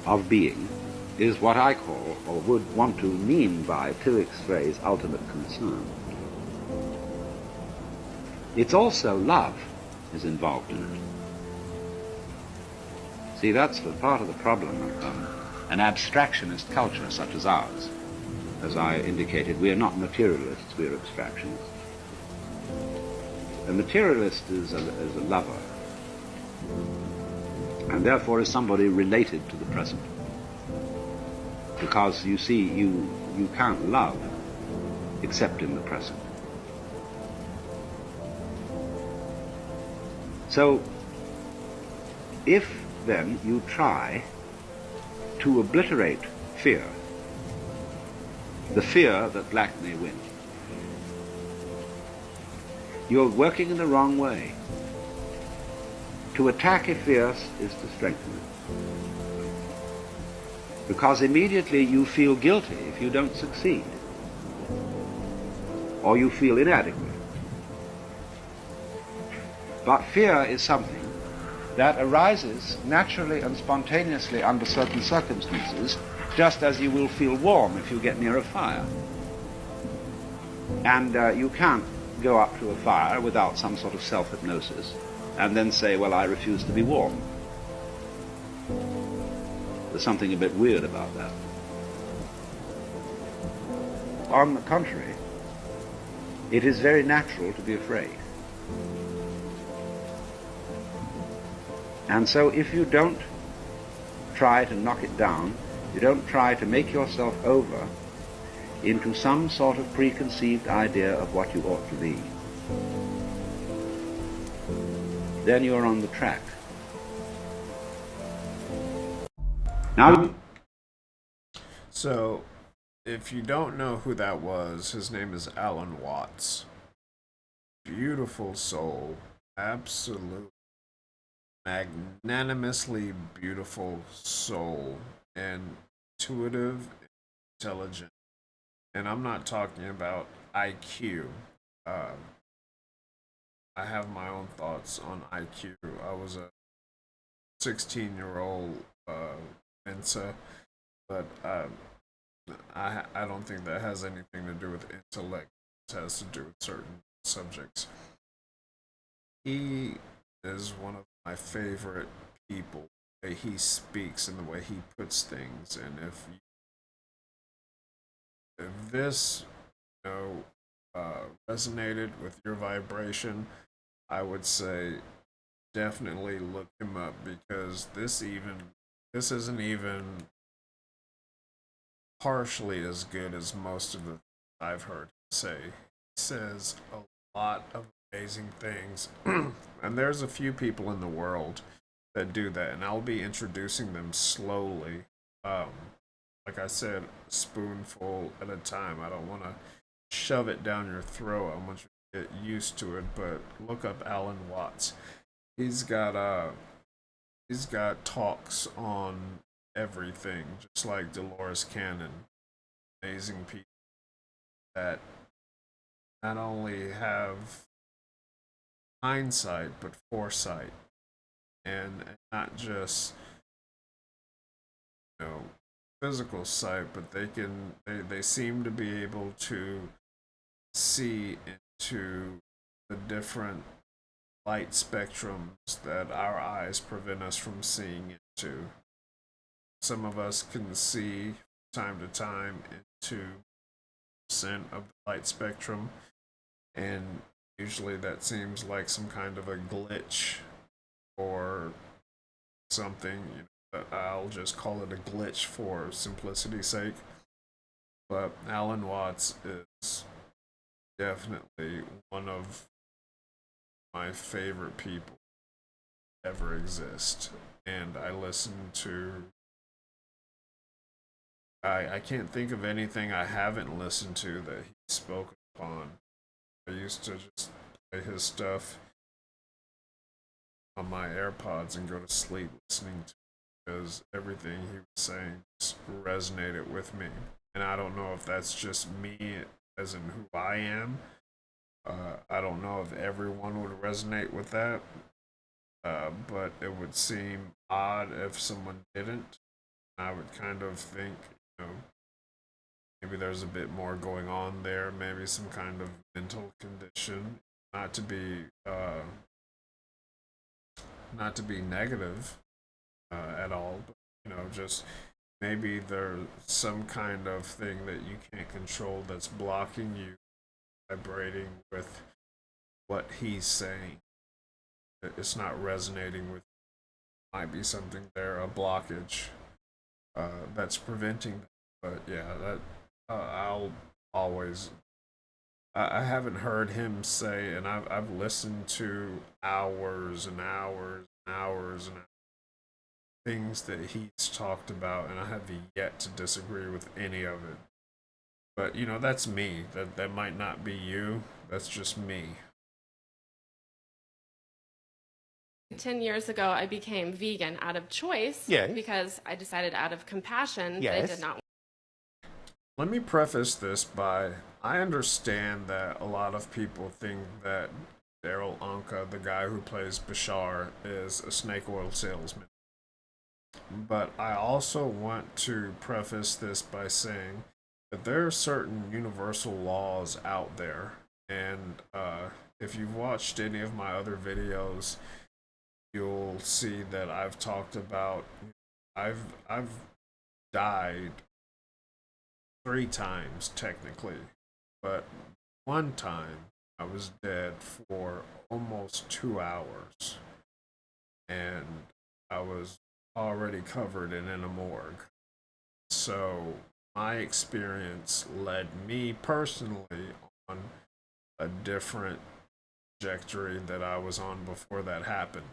of being is what I call, or would want to mean by TIk's phrase, ultimate concern. It's also love is involved in it. See, that's the part of the problem of an abstractionist culture such as ours. As I indicated, we are not materialists, we are abstractionists. A materialist is a lover, and therefore is somebody related to the present. Because you see, you can't love except in the present. So, if then you try to obliterate fear, the fear that black may win, you're working in the wrong way. To attack a fear is to strengthen it. Because immediately you feel guilty if you don't succeed, or you feel inadequate. But fear is something that arises naturally and spontaneously under certain circumstances, just as you will feel warm if you get near a fire. And you can't go up to a fire without some sort of self-hypnosis and then say, well, I refuse to be warm. There's something a bit weird about that. On the contrary, it is very natural to be afraid. And so if you don't try to knock it down, you don't try to make yourself over into some sort of preconceived idea of what you ought to be, then you're on the track. Now, So, if you don't know who that was, his name is Alan Watts. Beautiful soul. Absolute magnanimously beautiful soul. And intuitive, intelligent. And I'm not talking about IQ. I have my own thoughts on IQ. I was a 16-year-old Mensa, but I don't think that has anything to do with intellect. It has to do with certain subjects. He is one of my favorite people. The way he speaks and the way he puts things, and if this, you know, resonated with your vibration, I would say definitely look him up, because this isn't even partially as good as most of the I've heard him say. He says a lot of amazing things, and there's a few people in the world that do that, and I'll be introducing them slowly. Um, like I said, spoonful at a time. I don't want to shove it down your throat. I want you to get used to it. But look up Alan Watts. He's got he's got talks on everything, just like Dolores Cannon. Amazing people that not only have hindsight but foresight, and not just, you know, physical sight, but they seem to be able to see into the different light spectrums that our eyes prevent us from seeing into. Some of us can see from time to time into percent of the light spectrum, and usually that seems like some kind of a glitch or something. I'll just call it a glitch for simplicity's sake. But Alan Watts is definitely one of my favorite people ever exist. And I listen to. I can't think of anything I haven't listened to that he spoke upon. I used to just play his stuff on my AirPods and go to sleep listening to it, because everything he was saying just resonated with me. And I don't know if that's just me, as in who I am. I don't know if everyone would resonate with that, but it would seem odd if someone didn't. I would kind of think, you know, maybe there's a bit more going on there, maybe some kind of mental condition. Not to be, not to be negative at all, but just maybe there's some kind of thing that you can't control that's blocking you vibrating with what he's saying. It's not resonating with. Might be something there, a blockage that's preventing that. But yeah, that I'll always. I haven't heard him say, and I've listened to hours and hours and hours and things that he's talked about, and I have yet to disagree with any of it. But that's me. That might not be you. That's just me. 10 years ago, I became vegan out of choice because I decided out of compassion that I did not. Let me preface this by I understand that a lot of people think that Daryl Anka, the guy who plays Bashar, is a snake oil salesman. But I also want to preface this by saying that there are certain universal laws out there. And if you've watched any of my other videos, you'll see that I've talked about I've died 3 times technically, but one time I was dead for almost 2 hours, and I was already covered in a morgue. So my experience led me personally on a different trajectory that I was on before that happened.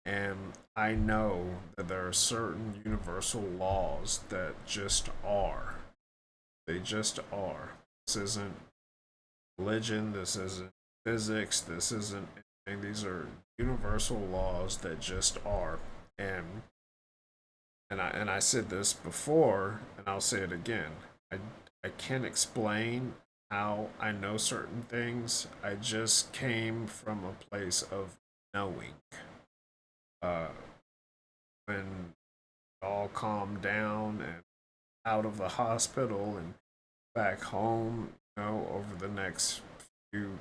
And I know that there are certain universal laws that just are. They just are. This isn't religion, this isn't physics, this isn't anything. These are universal laws that just are. And I said this before, and I'll say it again. I can't explain how I know certain things. I just came from a place of knowing. Uh, when it all calmed down and out of the hospital and back home, over the next few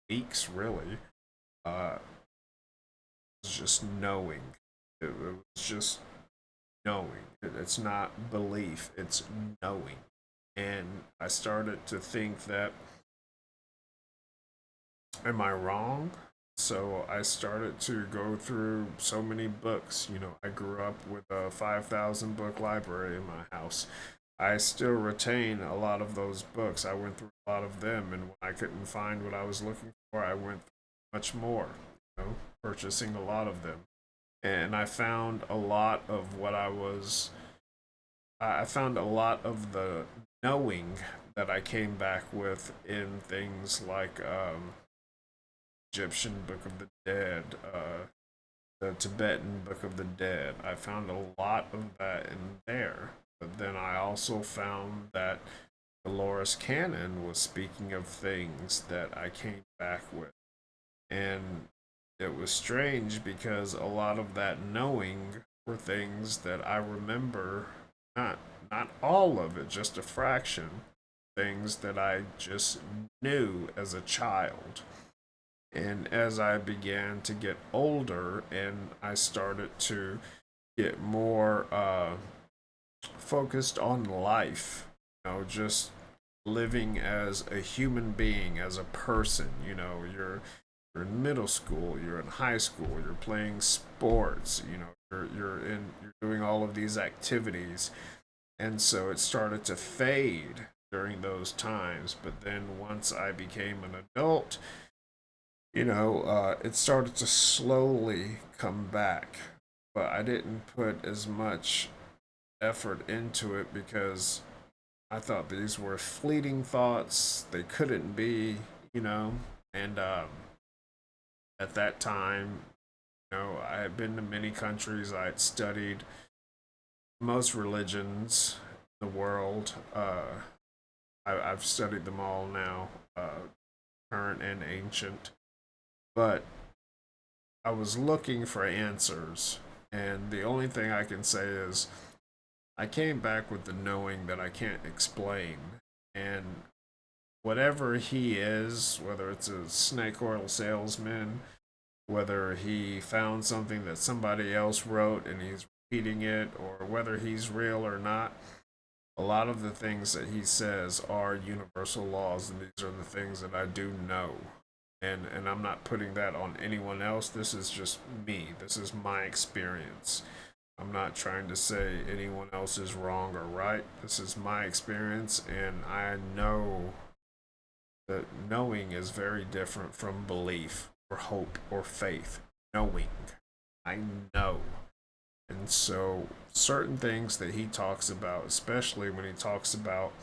weeks, really, it was just knowing. It was just knowing. It's not belief, it's knowing. And I started to think that, am I wrong? So I started to go through so many books. I grew up with a 5,000 book library in my house. I still retain a lot of those books. I went through a lot of them, and when I couldn't find what I was looking for, I went through much more, purchasing a lot of them. And I found a lot of what I found a lot of the knowing that I came back with in things like Egyptian Book of the Dead, the Tibetan Book of the Dead. I found a lot of that in there. But then I also found that Dolores Cannon was speaking of things that I came back with. And it was strange because a lot of that knowing were things that I remember, not not all of it, just a fraction, things that I just knew as a child. And as I began to get older and I started to get more focused on life, just living as a human being, as a person, you're in middle school, you're in high school, you're playing sports, you're doing all of these activities. And so it started to fade during those times. But then once I became an adult, it started to slowly come back. But I didn't put as much effort into it because I thought these were fleeting thoughts. They couldn't be, and at that time, I had been to many countries. I had studied most religions in the world. I've studied them all now, current and ancient. But I was looking for answers, and the only thing I can say is I came back with the knowing that I can't explain. And whatever he is, whether it's a snake oil salesman, whether he found something that somebody else wrote and he's repeating it, or whether he's real or not, a lot of the things that he says are universal laws, and these are the things that I do know. And I'm not putting that on anyone else. This is just me. This is my experience. I'm not trying to say anyone else is wrong or right. This is my experience, and I know that knowing is very different from belief or hope or faith. Knowing. I know. And so, certain things that he talks about, especially when he talks about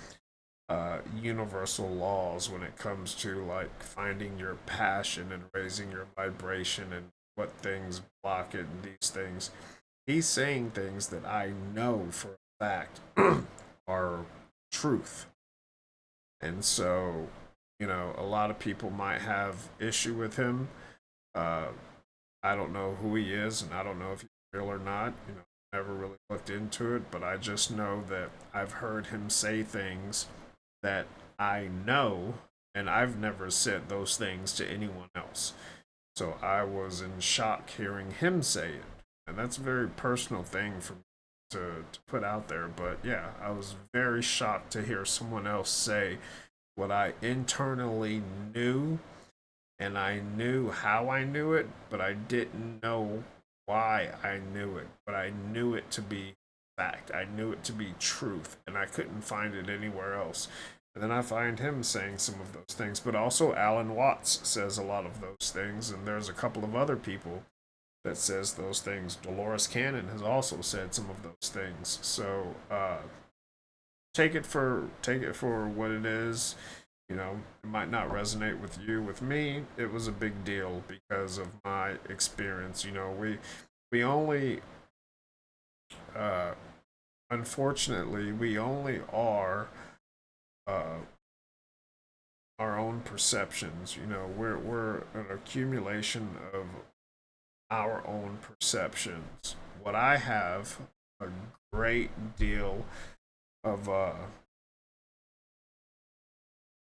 universal laws, when it comes to like finding your passion and raising your vibration and what things block it and these things, he's saying things that I know for a fact are truth. And so, a lot of people might have issue with him. Uh, I don't know who he is, and I don't know if he's real or not. Never really looked into it, but I just know that I've heard him say things that I know, and I've never said those things to anyone else. So I was in shock hearing him say it. And that's a very personal thing for me to put out there. But yeah, I was very shocked to hear someone else say what I internally knew, and I knew how I knew it, but I didn't know why I knew it. But I knew it to be fact. I knew it to be truth, and I couldn't find it anywhere else. And then I find him saying some of those things, but also Alan Watts says a lot of those things, and there's a couple of other people that says those things. Dolores Cannon has also said some of those things. So take it for what it is. It might not resonate with you. With me, it was a big deal because of my experience. We only unfortunately we only are our own perceptions. You know, we're an accumulation of our own perceptions. What I have a great deal of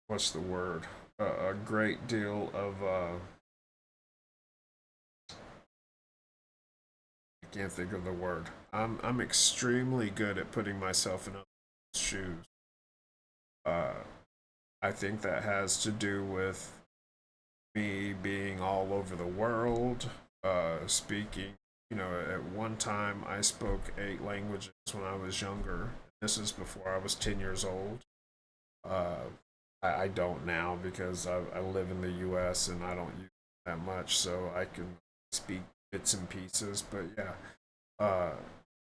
what's the word? A great deal of I can't think of the word. I'm extremely good at putting myself in other people's shoes. I think that has to do with me being all over the world, speaking. You know, at one time I spoke 8 languages when I was younger. This is before I was 10 years old. I don't now because I live in the U.S. and I don't use it that much, so I can speak bits and pieces. But yeah,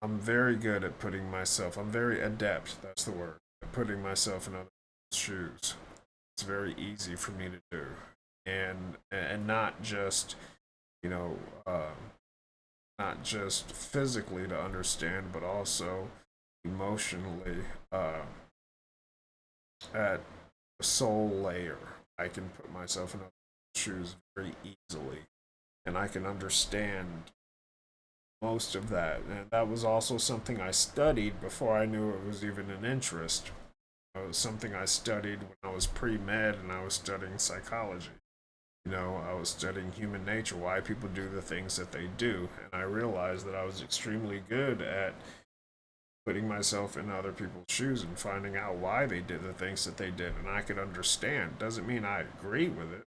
I'm very good at putting myself. I'm very adept. That's the word. At putting myself in other people's shoes. It's very easy for me to do, and not just, you know, not just physically to understand, but also emotionally, at a soul layer. I can put myself in other shoes very easily, and I can understand most of that. And that was also something I studied before I knew it was even an interest. It was something I studied when I was pre-med and I was studying psychology. You know, I was studying human nature, why people do the things that they do, and I realized that I was extremely good at putting myself in other people's shoes and finding out why they did the things that they did, and I could understand. Doesn't mean I agree with it,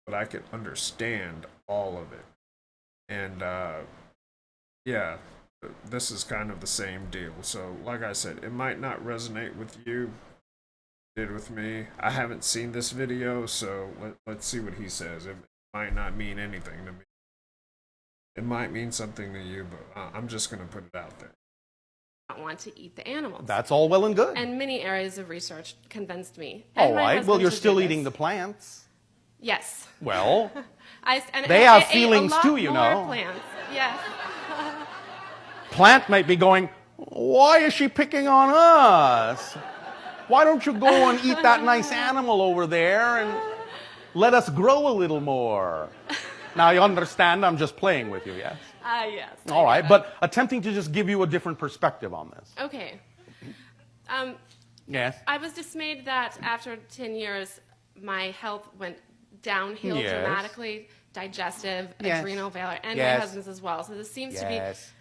but I could understand all of it. And yeah, this is kind of the same deal. So, like I said, it might not resonate with you. It did with me. I haven't seen this video, so let's see what he says. It might not mean anything to me. It might mean something to you, but I'm just going to put it out there. Not want to eat the animals. That's all well and good. And many areas of research convinced me. All right. Well, you're still eating the plants. Yes. Well, and they have feelings too, you know. Plants. Yes. Plant might be going, why is she picking on us? Why don't you go and eat that nice animal over there and let us grow a little more? Now, you understand I'm just playing with you, yes? Yes. All right, but attempting to just give you a different perspective on this. Okay. Yes? I was dismayed that after 10 years, my health went downhill Yes. dramatically, digestive, Yes. adrenal failure, and Yes. my husband's as well. So this seems to be... Yes.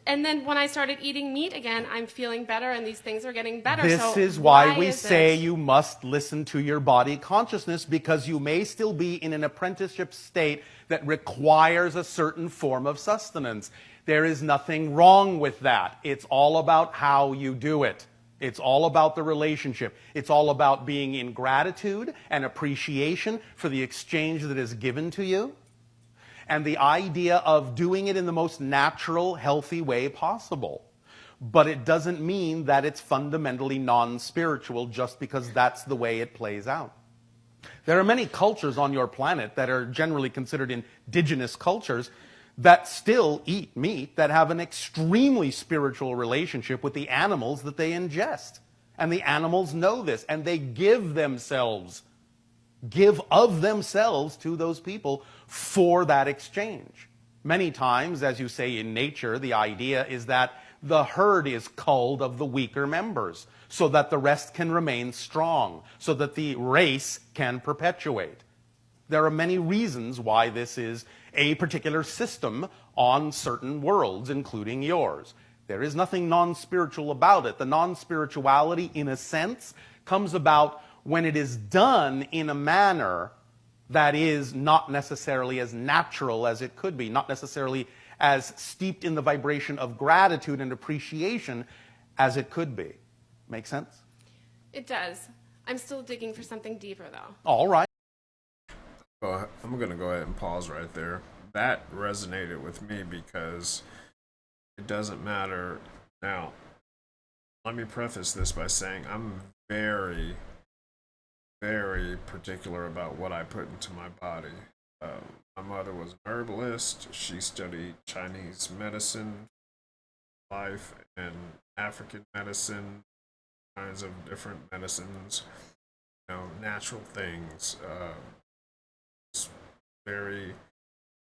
And then when I started eating meat again, I'm feeling better, and these things are getting better. This so is why we is say this? you must listen to your body consciousness, because you may still be in an apprenticeship state that requires a certain form of sustenance. There is nothing wrong with that. It's all about how you do it. It's all about the relationship. It's all about being in gratitude and appreciation for the exchange that is given to you, and the idea of doing it in the most natural, healthy way possible. But it doesn't mean that it's fundamentally non-spiritual just because that's the way it plays out. There are many cultures on your planet that are generally considered indigenous cultures that still eat meat, that have an extremely spiritual relationship with the animals that they ingest. And the animals know this, and they give of themselves to those people for that exchange. Many times, as you say in nature, the idea is that the herd is culled of the weaker members so that the rest can remain strong, so that the race can perpetuate. There are many reasons why this is a particular system on certain worlds, including yours. There is nothing non-spiritual about it. The non-spirituality, in a sense, comes about when it is done in a manner that is not necessarily as natural as it could be, not necessarily as steeped in the vibration of gratitude and appreciation as it could be. Make sense? It does. I'm still digging for something deeper, though. All right. Well, I'm going to go ahead and pause right there. That resonated with me because it doesn't matter. Now, let me preface this by saying I'm very, very particular about what I put into my body. My mother was an herbalist. She studied Chinese medicine, life, and African medicine, kinds of different medicines. natural things, very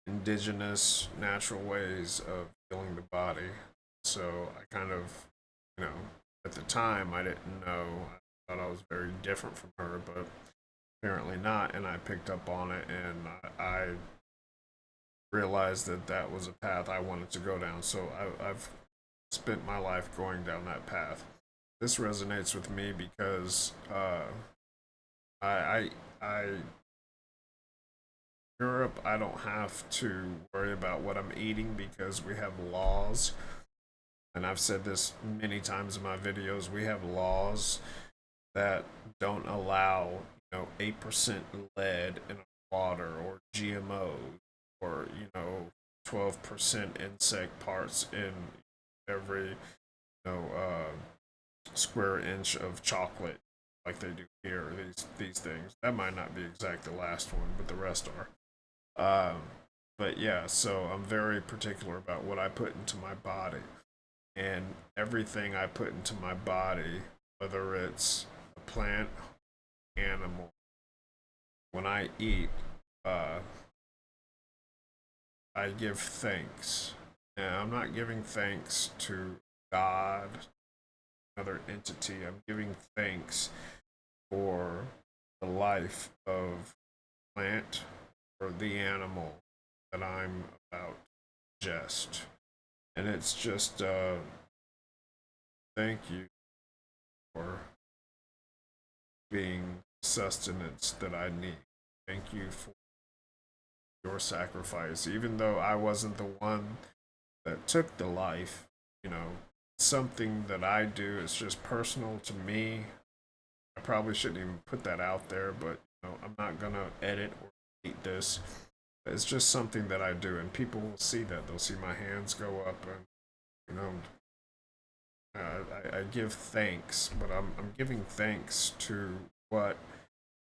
indigenous, natural ways of healing the body. So I kind of, at the time I didn't know. I thought I was very different from her, but apparently not. And I picked up on it, and I realized that that was a path I wanted to go down. So I've spent my life going down that path. This resonates with me because I Europe, I don't have to worry about what I'm eating because we have laws. And I've said this many times in my videos. We have laws that don't allow, 8% lead in water, or GMOs, or 12% insect parts in every square inch of chocolate, like they do here. These things. That might not be exact the last one, but the rest are. But yeah, so I'm very particular about what I put into my body, and everything I put into my body, whether it's a plant, animal. When I eat, I give thanks. And I'm not giving thanks to God, another entity. I'm giving thanks for the life of the plant or the animal that I'm about to ingest. And it's just thank you for being sustenance that I need. Thank you for your sacrifice. Even though I wasn't the one that took the life, something that I do is just personal to me. I probably shouldn't even put that out there, but I'm not gonna edit or delete this. It's just something that I do, and people will see that. They'll see my hands go up, and I give thanks, but I'm giving thanks to what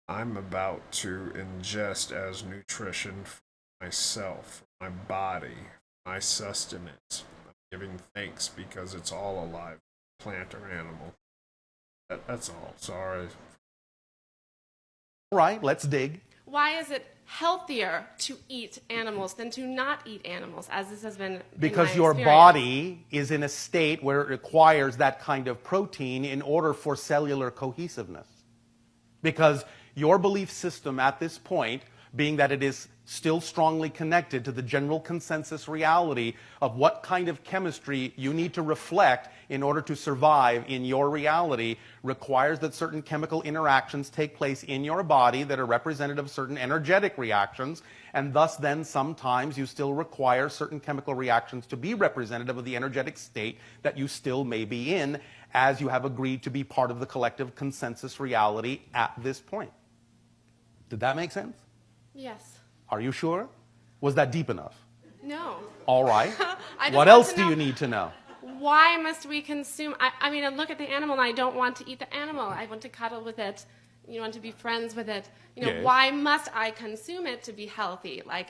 I'm about to ingest as nutrition for myself, for my body, my sustenance. I'm giving thanks because it's all alive, plant or animal. That's all. Sorry. All right, let's dig. Why is it healthier to eat animals than to not eat animals, as this has been because your body is in a state where it requires that kind of protein in order for cellular cohesiveness. Because your belief system at this point, being that it is still strongly connected to the general consensus reality of what kind of chemistry you need to reflect in order to survive in your reality, requires that certain chemical interactions take place in your body that are representative of certain energetic reactions, and thus then sometimes you still require certain chemical reactions to be representative of the energetic state that you still may be in, as you have agreed to be part of the collective consensus reality at this point. Did that make sense? Yes. Are you sure? Was that deep enough? No. All right. What else do you need to know? Why must we consume? I mean, I look at the animal and I don't want to eat the animal. I want to cuddle with it. Want to be friends with it. Yes. Why must I consume it to be healthy? Like,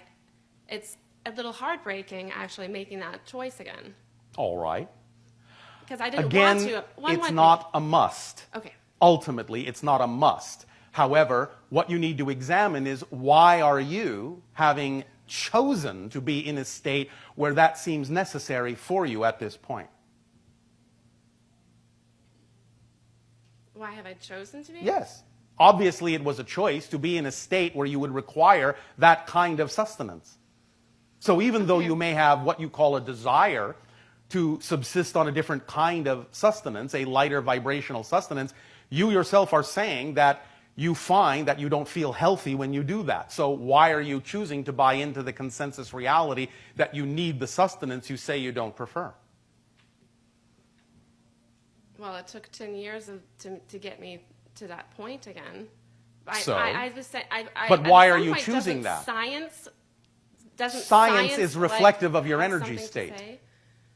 it's a little heartbreaking actually making that choice again. All right. Because I didn't want to. It's not a must. Okay. Ultimately, it's not a must. However, what you need to examine is, why are you having chosen to be in a state where that seems necessary for you at this point? Why have I chosen to be? Yes. Obviously, it was a choice to be in a state where you would require that kind of sustenance. So even though you may have what you call a desire to subsist on a different kind of sustenance, a lighter vibrational sustenance, you yourself are saying that you find that you don't feel healthy when you do that. So why are you choosing to buy into the consensus reality that you need the sustenance you say you don't prefer? Well, it took 10 years to get me to that point again. But why are you choosing that? Science is reflective of your energy state.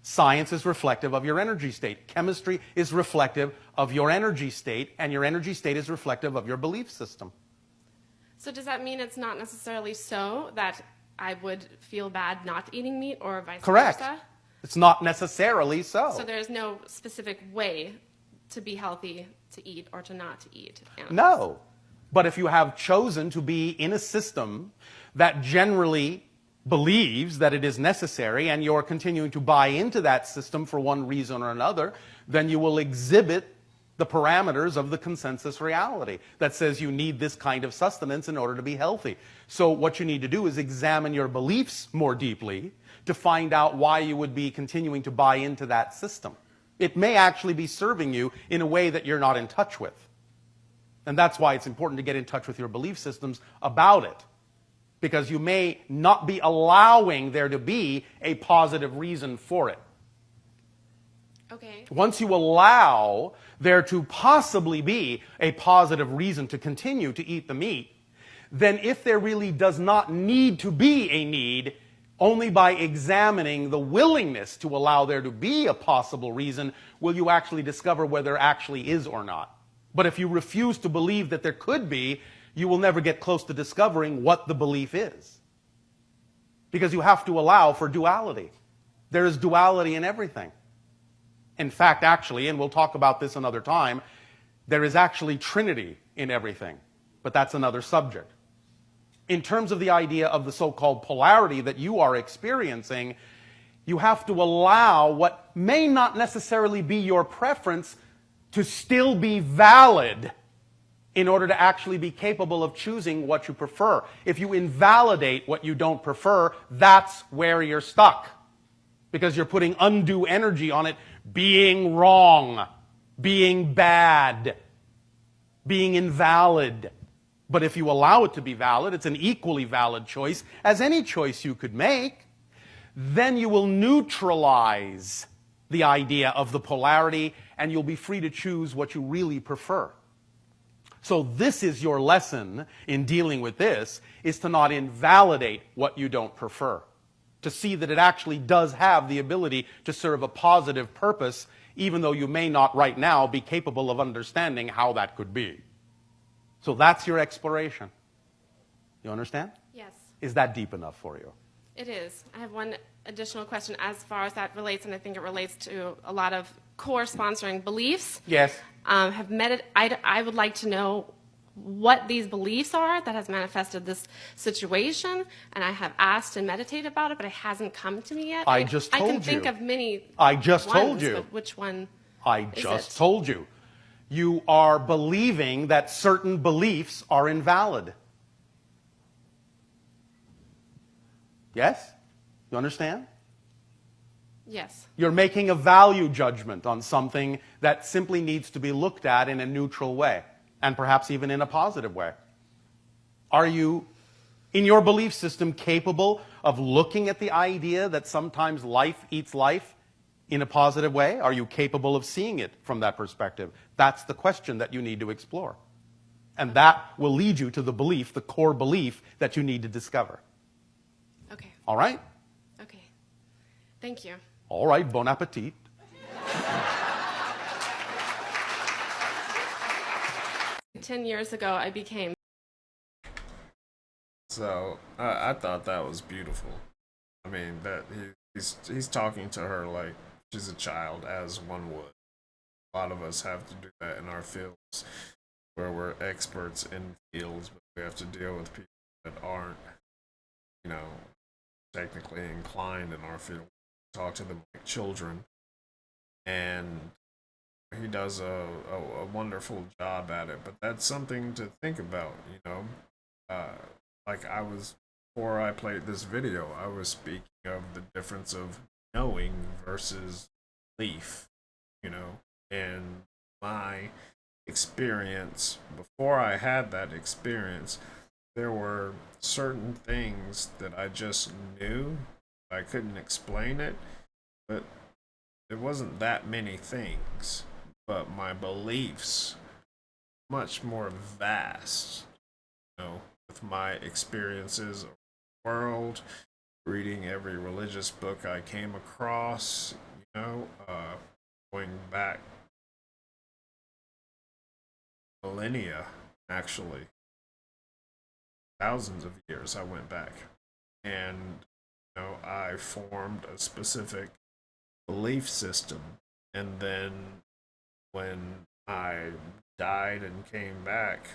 Science is reflective of your energy state. Chemistry is reflective of your energy state, and your energy state is reflective of your belief system. So does that mean it's not necessarily so that I would feel bad not eating meat, or vice Correct. versa? It's not necessarily so. So there's no specific way to be healthy to eat or to not to eat animals? No. But if you have chosen to be in a system that generally believes that it is necessary and you're continuing to buy into that system for one reason or another, then you will exhibit the parameters of the consensus reality that says you need this kind of sustenance in order to be healthy. So what you need to do is examine your beliefs more deeply to find out why you would be continuing to buy into that system. It may actually be serving you in a way that you're not in touch with. And that's why it's important to get in touch with your belief systems about it. Because you may not be allowing there to be a positive reason for it. Okay. Once you allow there to possibly be a positive reason to continue to eat the meat, then if there really does not need to be a need, only by examining the willingness to allow there to be a possible reason will you actually discover whether there actually is or not. But if you refuse to believe that there could be, you will never get close to discovering what the belief is. Because you have to allow for duality. There is duality in everything. In fact, actually, and we'll talk about this another time, there is actually Trinity in everything. But that's another subject. In terms of the idea of the so-called polarity that you are experiencing, you have to allow what may not necessarily be your preference to still be valid in order to actually be capable of choosing what you prefer. If you invalidate what you don't prefer, that's where you're stuck. Because you're putting undue energy on it being wrong, being bad, being invalid. But if you allow it to be valid, it's an equally valid choice as any choice you could make, then you will neutralize the idea of the polarity and you'll be free to choose what you really prefer. So this is your lesson in dealing with this, is to not invalidate what you don't prefer. To see that it actually does have the ability to serve a positive purpose, even though you may not right now be capable of understanding how that could be. So that's your exploration. You understand? Yes. Is that deep enough for you? It is. I have one additional question as far as that relates, and I think it relates to a lot of core sponsoring beliefs. Yes. I would like to know what these beliefs are that has manifested this situation, and I have asked and meditated about it, but it hasn't come to me yet. I just told you. I can think of many. I just told you. But which one? I just told you. You are believing that certain beliefs are invalid. Yes? You understand? Yes. You're making a value judgment on something that simply needs to be looked at in a neutral way, and perhaps even in a positive way. Are you, in your belief system, capable of looking at the idea that sometimes life eats life in a positive way? Are you capable of seeing it from that perspective? That's the question that you need to explore. And that will lead you to the belief, the core belief that you need to discover. Okay. All right? Okay. Thank you. All right, bon appetit. Ten years ago, I became. So I thought that was beautiful. I mean, that he's talking to her like she's a child, as one would. A lot of us have to do that in our fields, where we're experts in fields, but we have to deal with people that aren't, you know, technically inclined in our field. Talk to them like children, and he does a wonderful job at it. But that's something to think about, you know. Like before I played this video, I was speaking of the difference of knowing versus belief, you know, and my experience before I had that experience, there were certain things that I just knew. I couldn't explain it, but there wasn't that many things. But my beliefs, much more vast, you know, with my experiences of the world, reading every religious book I came across, you know, going back millennia, actually, thousands of years I went back, and I formed a specific belief system, and then when I died and came back,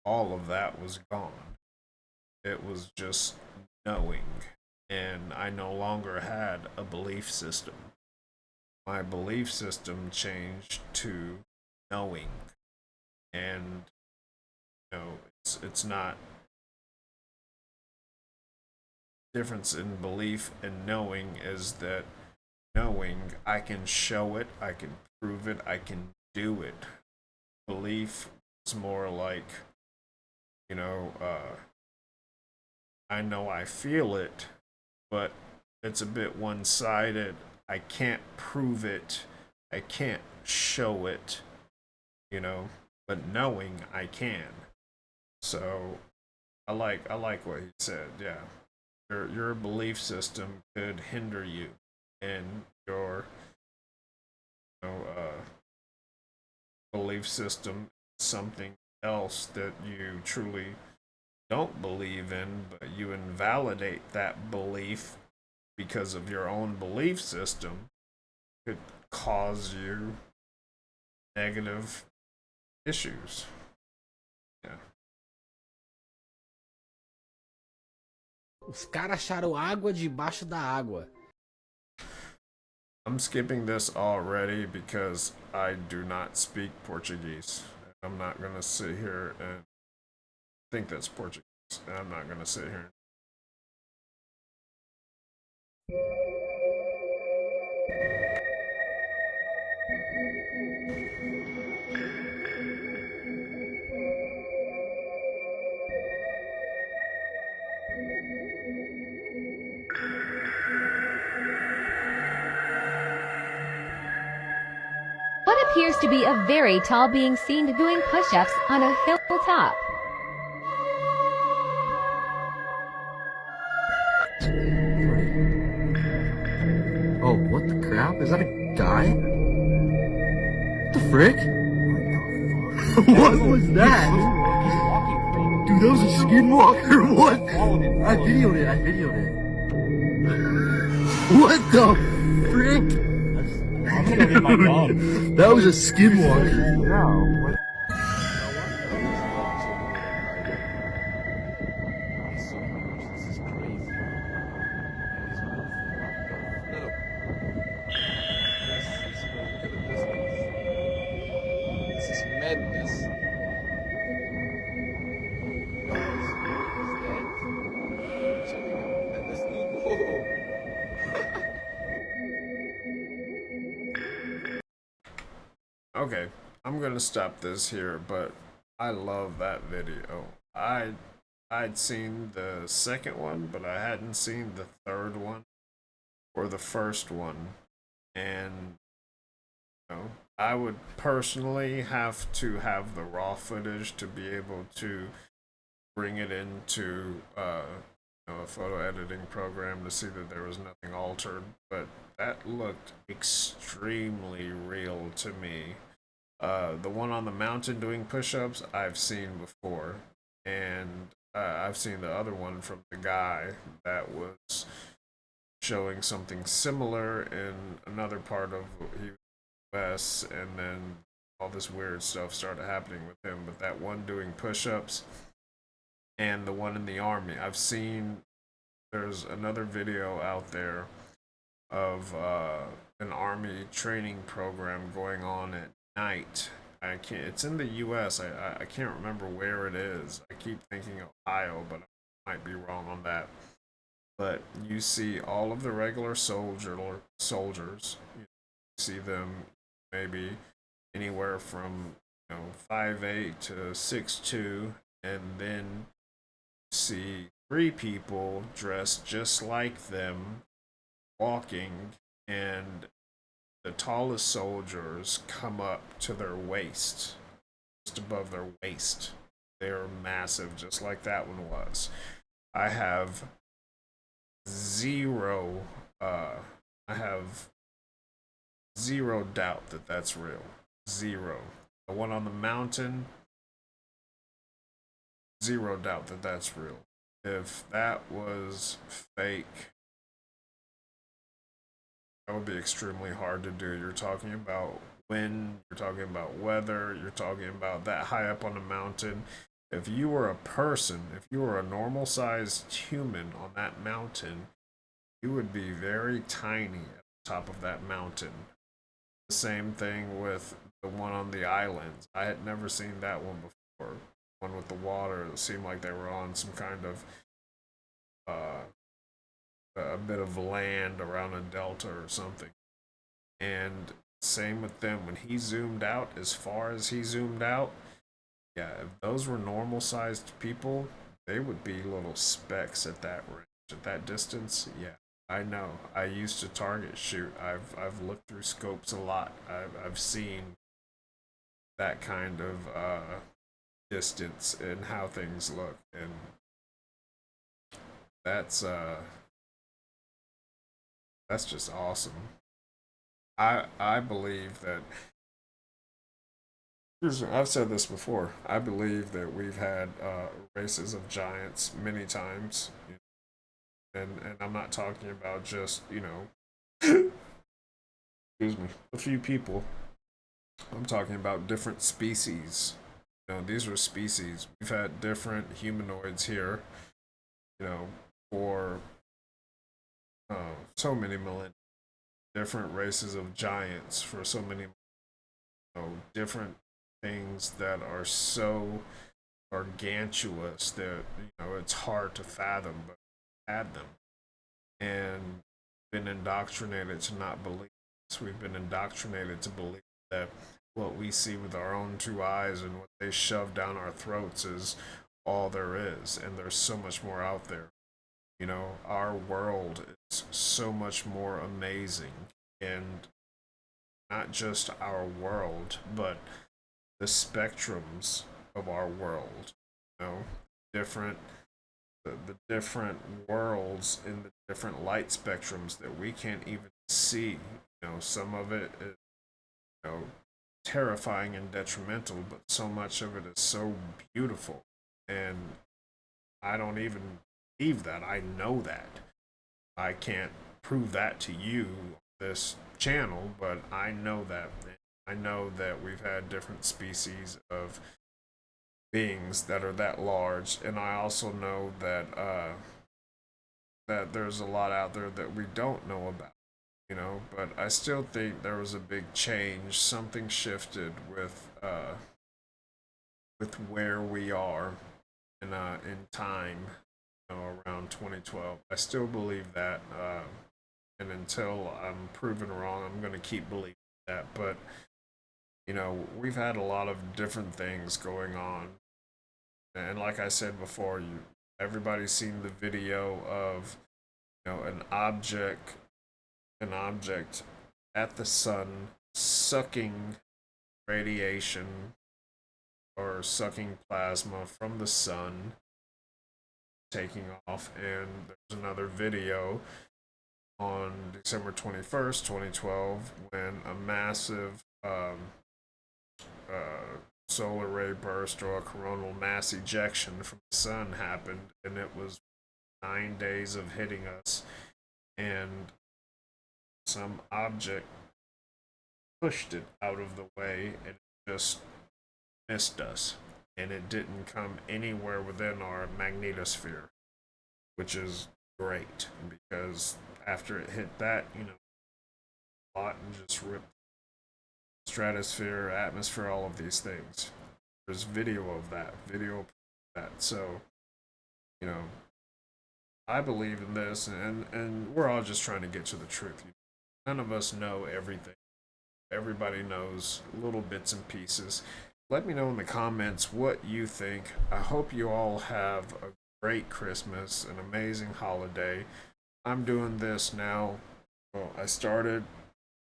all of that was gone. It was just knowing. And I no longer had a belief system. My belief system changed to knowing. And it's not difference in belief and knowing is that knowing I can show it, I can prove it, I can do it. Belief is more like, you know, I know I feel it, but it's a bit one sided. I can't prove it, I can't show it, but knowing I can. So I like what he said. Yeah, your belief system could hinder you in your belief system. Something else that you truly don't believe in, but you invalidate that belief because of your own belief system, could cause you negative issues. Yeah. Os caras acharam água debaixo da água. I'm skipping this already because I do not speak Portuguese. I'm not going to sit here and think that's Portuguese. I'm not going to sit here. What appears to be a very tall being seen doing push-ups on a hilltop. Oh, what the crap? Is that a guy? What the frick? What was that? Dude, that was a skinwalker. What? I videoed it. What the frick? I'm gonna get my dog. That was a skinwalker. This is madness. Okay, I'm gonna stop this here, but I love that video. I'd seen the second one, but I hadn't seen the third one or the first one, and I would personally have to have the raw footage to be able to bring it into a photo editing program to see that there was nothing altered, but that looked extremely real to me. The one on the mountain doing push-ups I've seen before, and I've seen the other one from the guy that was showing something similar in another part of the US, and then all this weird stuff started happening with him. But that one doing push-ups and the one in the army, I've seen. There's another video out there of an army training program going on at night. I can't. It's in the U.S. I can't remember where it is. I keep thinking Ohio, but I might be wrong on that. But you see all of the regular soldiers. You see them maybe anywhere from 5'8" to 6'2", and then see three people dressed just like them walking, and the tallest soldiers come up to their waist, just above their waist. They're massive, just like that one was. I have zero doubt that that's real. Zero. The one on the mountain, zero doubt that that's real. If that was fake, that would be extremely hard to do. You're talking about wind, you're talking about weather, you're talking about that high up on the mountain. If you were a person, if you were a normal sized human on that mountain, you would be very tiny at the top of that mountain. The same thing with the one on the islands. I had never seen that one before. One with the water. It seemed like they were on some kind of a bit of land around a delta or something. And same with them. When he zoomed out, as far as he zoomed out, yeah, if those were normal sized people, they would be little specks at that range, at that distance. Yeah, I know. I used to target shoot. I've looked through scopes a lot. I've seen that kind of distance and how things look, and that's just awesome. I believe that, I've said this before. I believe that we've had races of giants many times, and I'm not talking about just excuse me, a few people. I'm talking about different species. These are species. We've had different humanoids here, for so many millennia. Different races of giants for so many, different things that are so gargantuous that it's hard to fathom, but had them and been indoctrinated to not believe this. We've been indoctrinated to believe that what we see with our own two eyes and what they shove down our throats is all there is, and there's so much more out there. Our world is so much more amazing, and not just our world, but the spectrums of our world. Different the different worlds in the different light spectrums that we can't even see. Some of it is terrifying and detrimental, but so much of it is so beautiful. And I don't even believe that. I know that. I can't prove that to you on this channel, but I know that. I know that we've had different species of beings that are that large, and I also know that that there's a lot out there that we don't know about. But I still think there was a big change. Something shifted with where we are in time, around 2012. I still believe that, and until I'm proven wrong, I'm going to keep believing that. But we've had a lot of different things going on, and like I said before, everybody's seen the video of an object at the sun sucking radiation or sucking plasma from the sun, taking off. And there's another video on December 21st, 2012, when a massive solar ray burst or a coronal mass ejection from the sun happened, and it was 9 days of hitting us, and some object pushed it out of the way and it just missed us, and it didn't come anywhere within our magnetosphere, which is great, because after it hit that, a lot, and just ripped stratosphere, atmosphere, all of these things. There's video of that, so I believe in this, and we're all just trying to get to the truth. None of us know everything. Everybody knows little bits and pieces. Let me know in the comments what you think. I hope you all have a great Christmas, an amazing holiday. I'm doing this now. Well, I started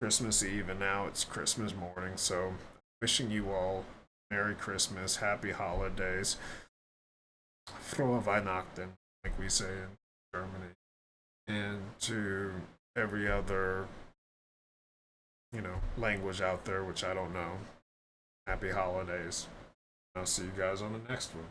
Christmas Eve, and now it's Christmas morning. So, wishing you all Merry Christmas, Happy Holidays, Frohe Weihnachten, like we say in Germany, and to every other language out there, which I don't know. Happy holidays. I'll see you guys on the next one.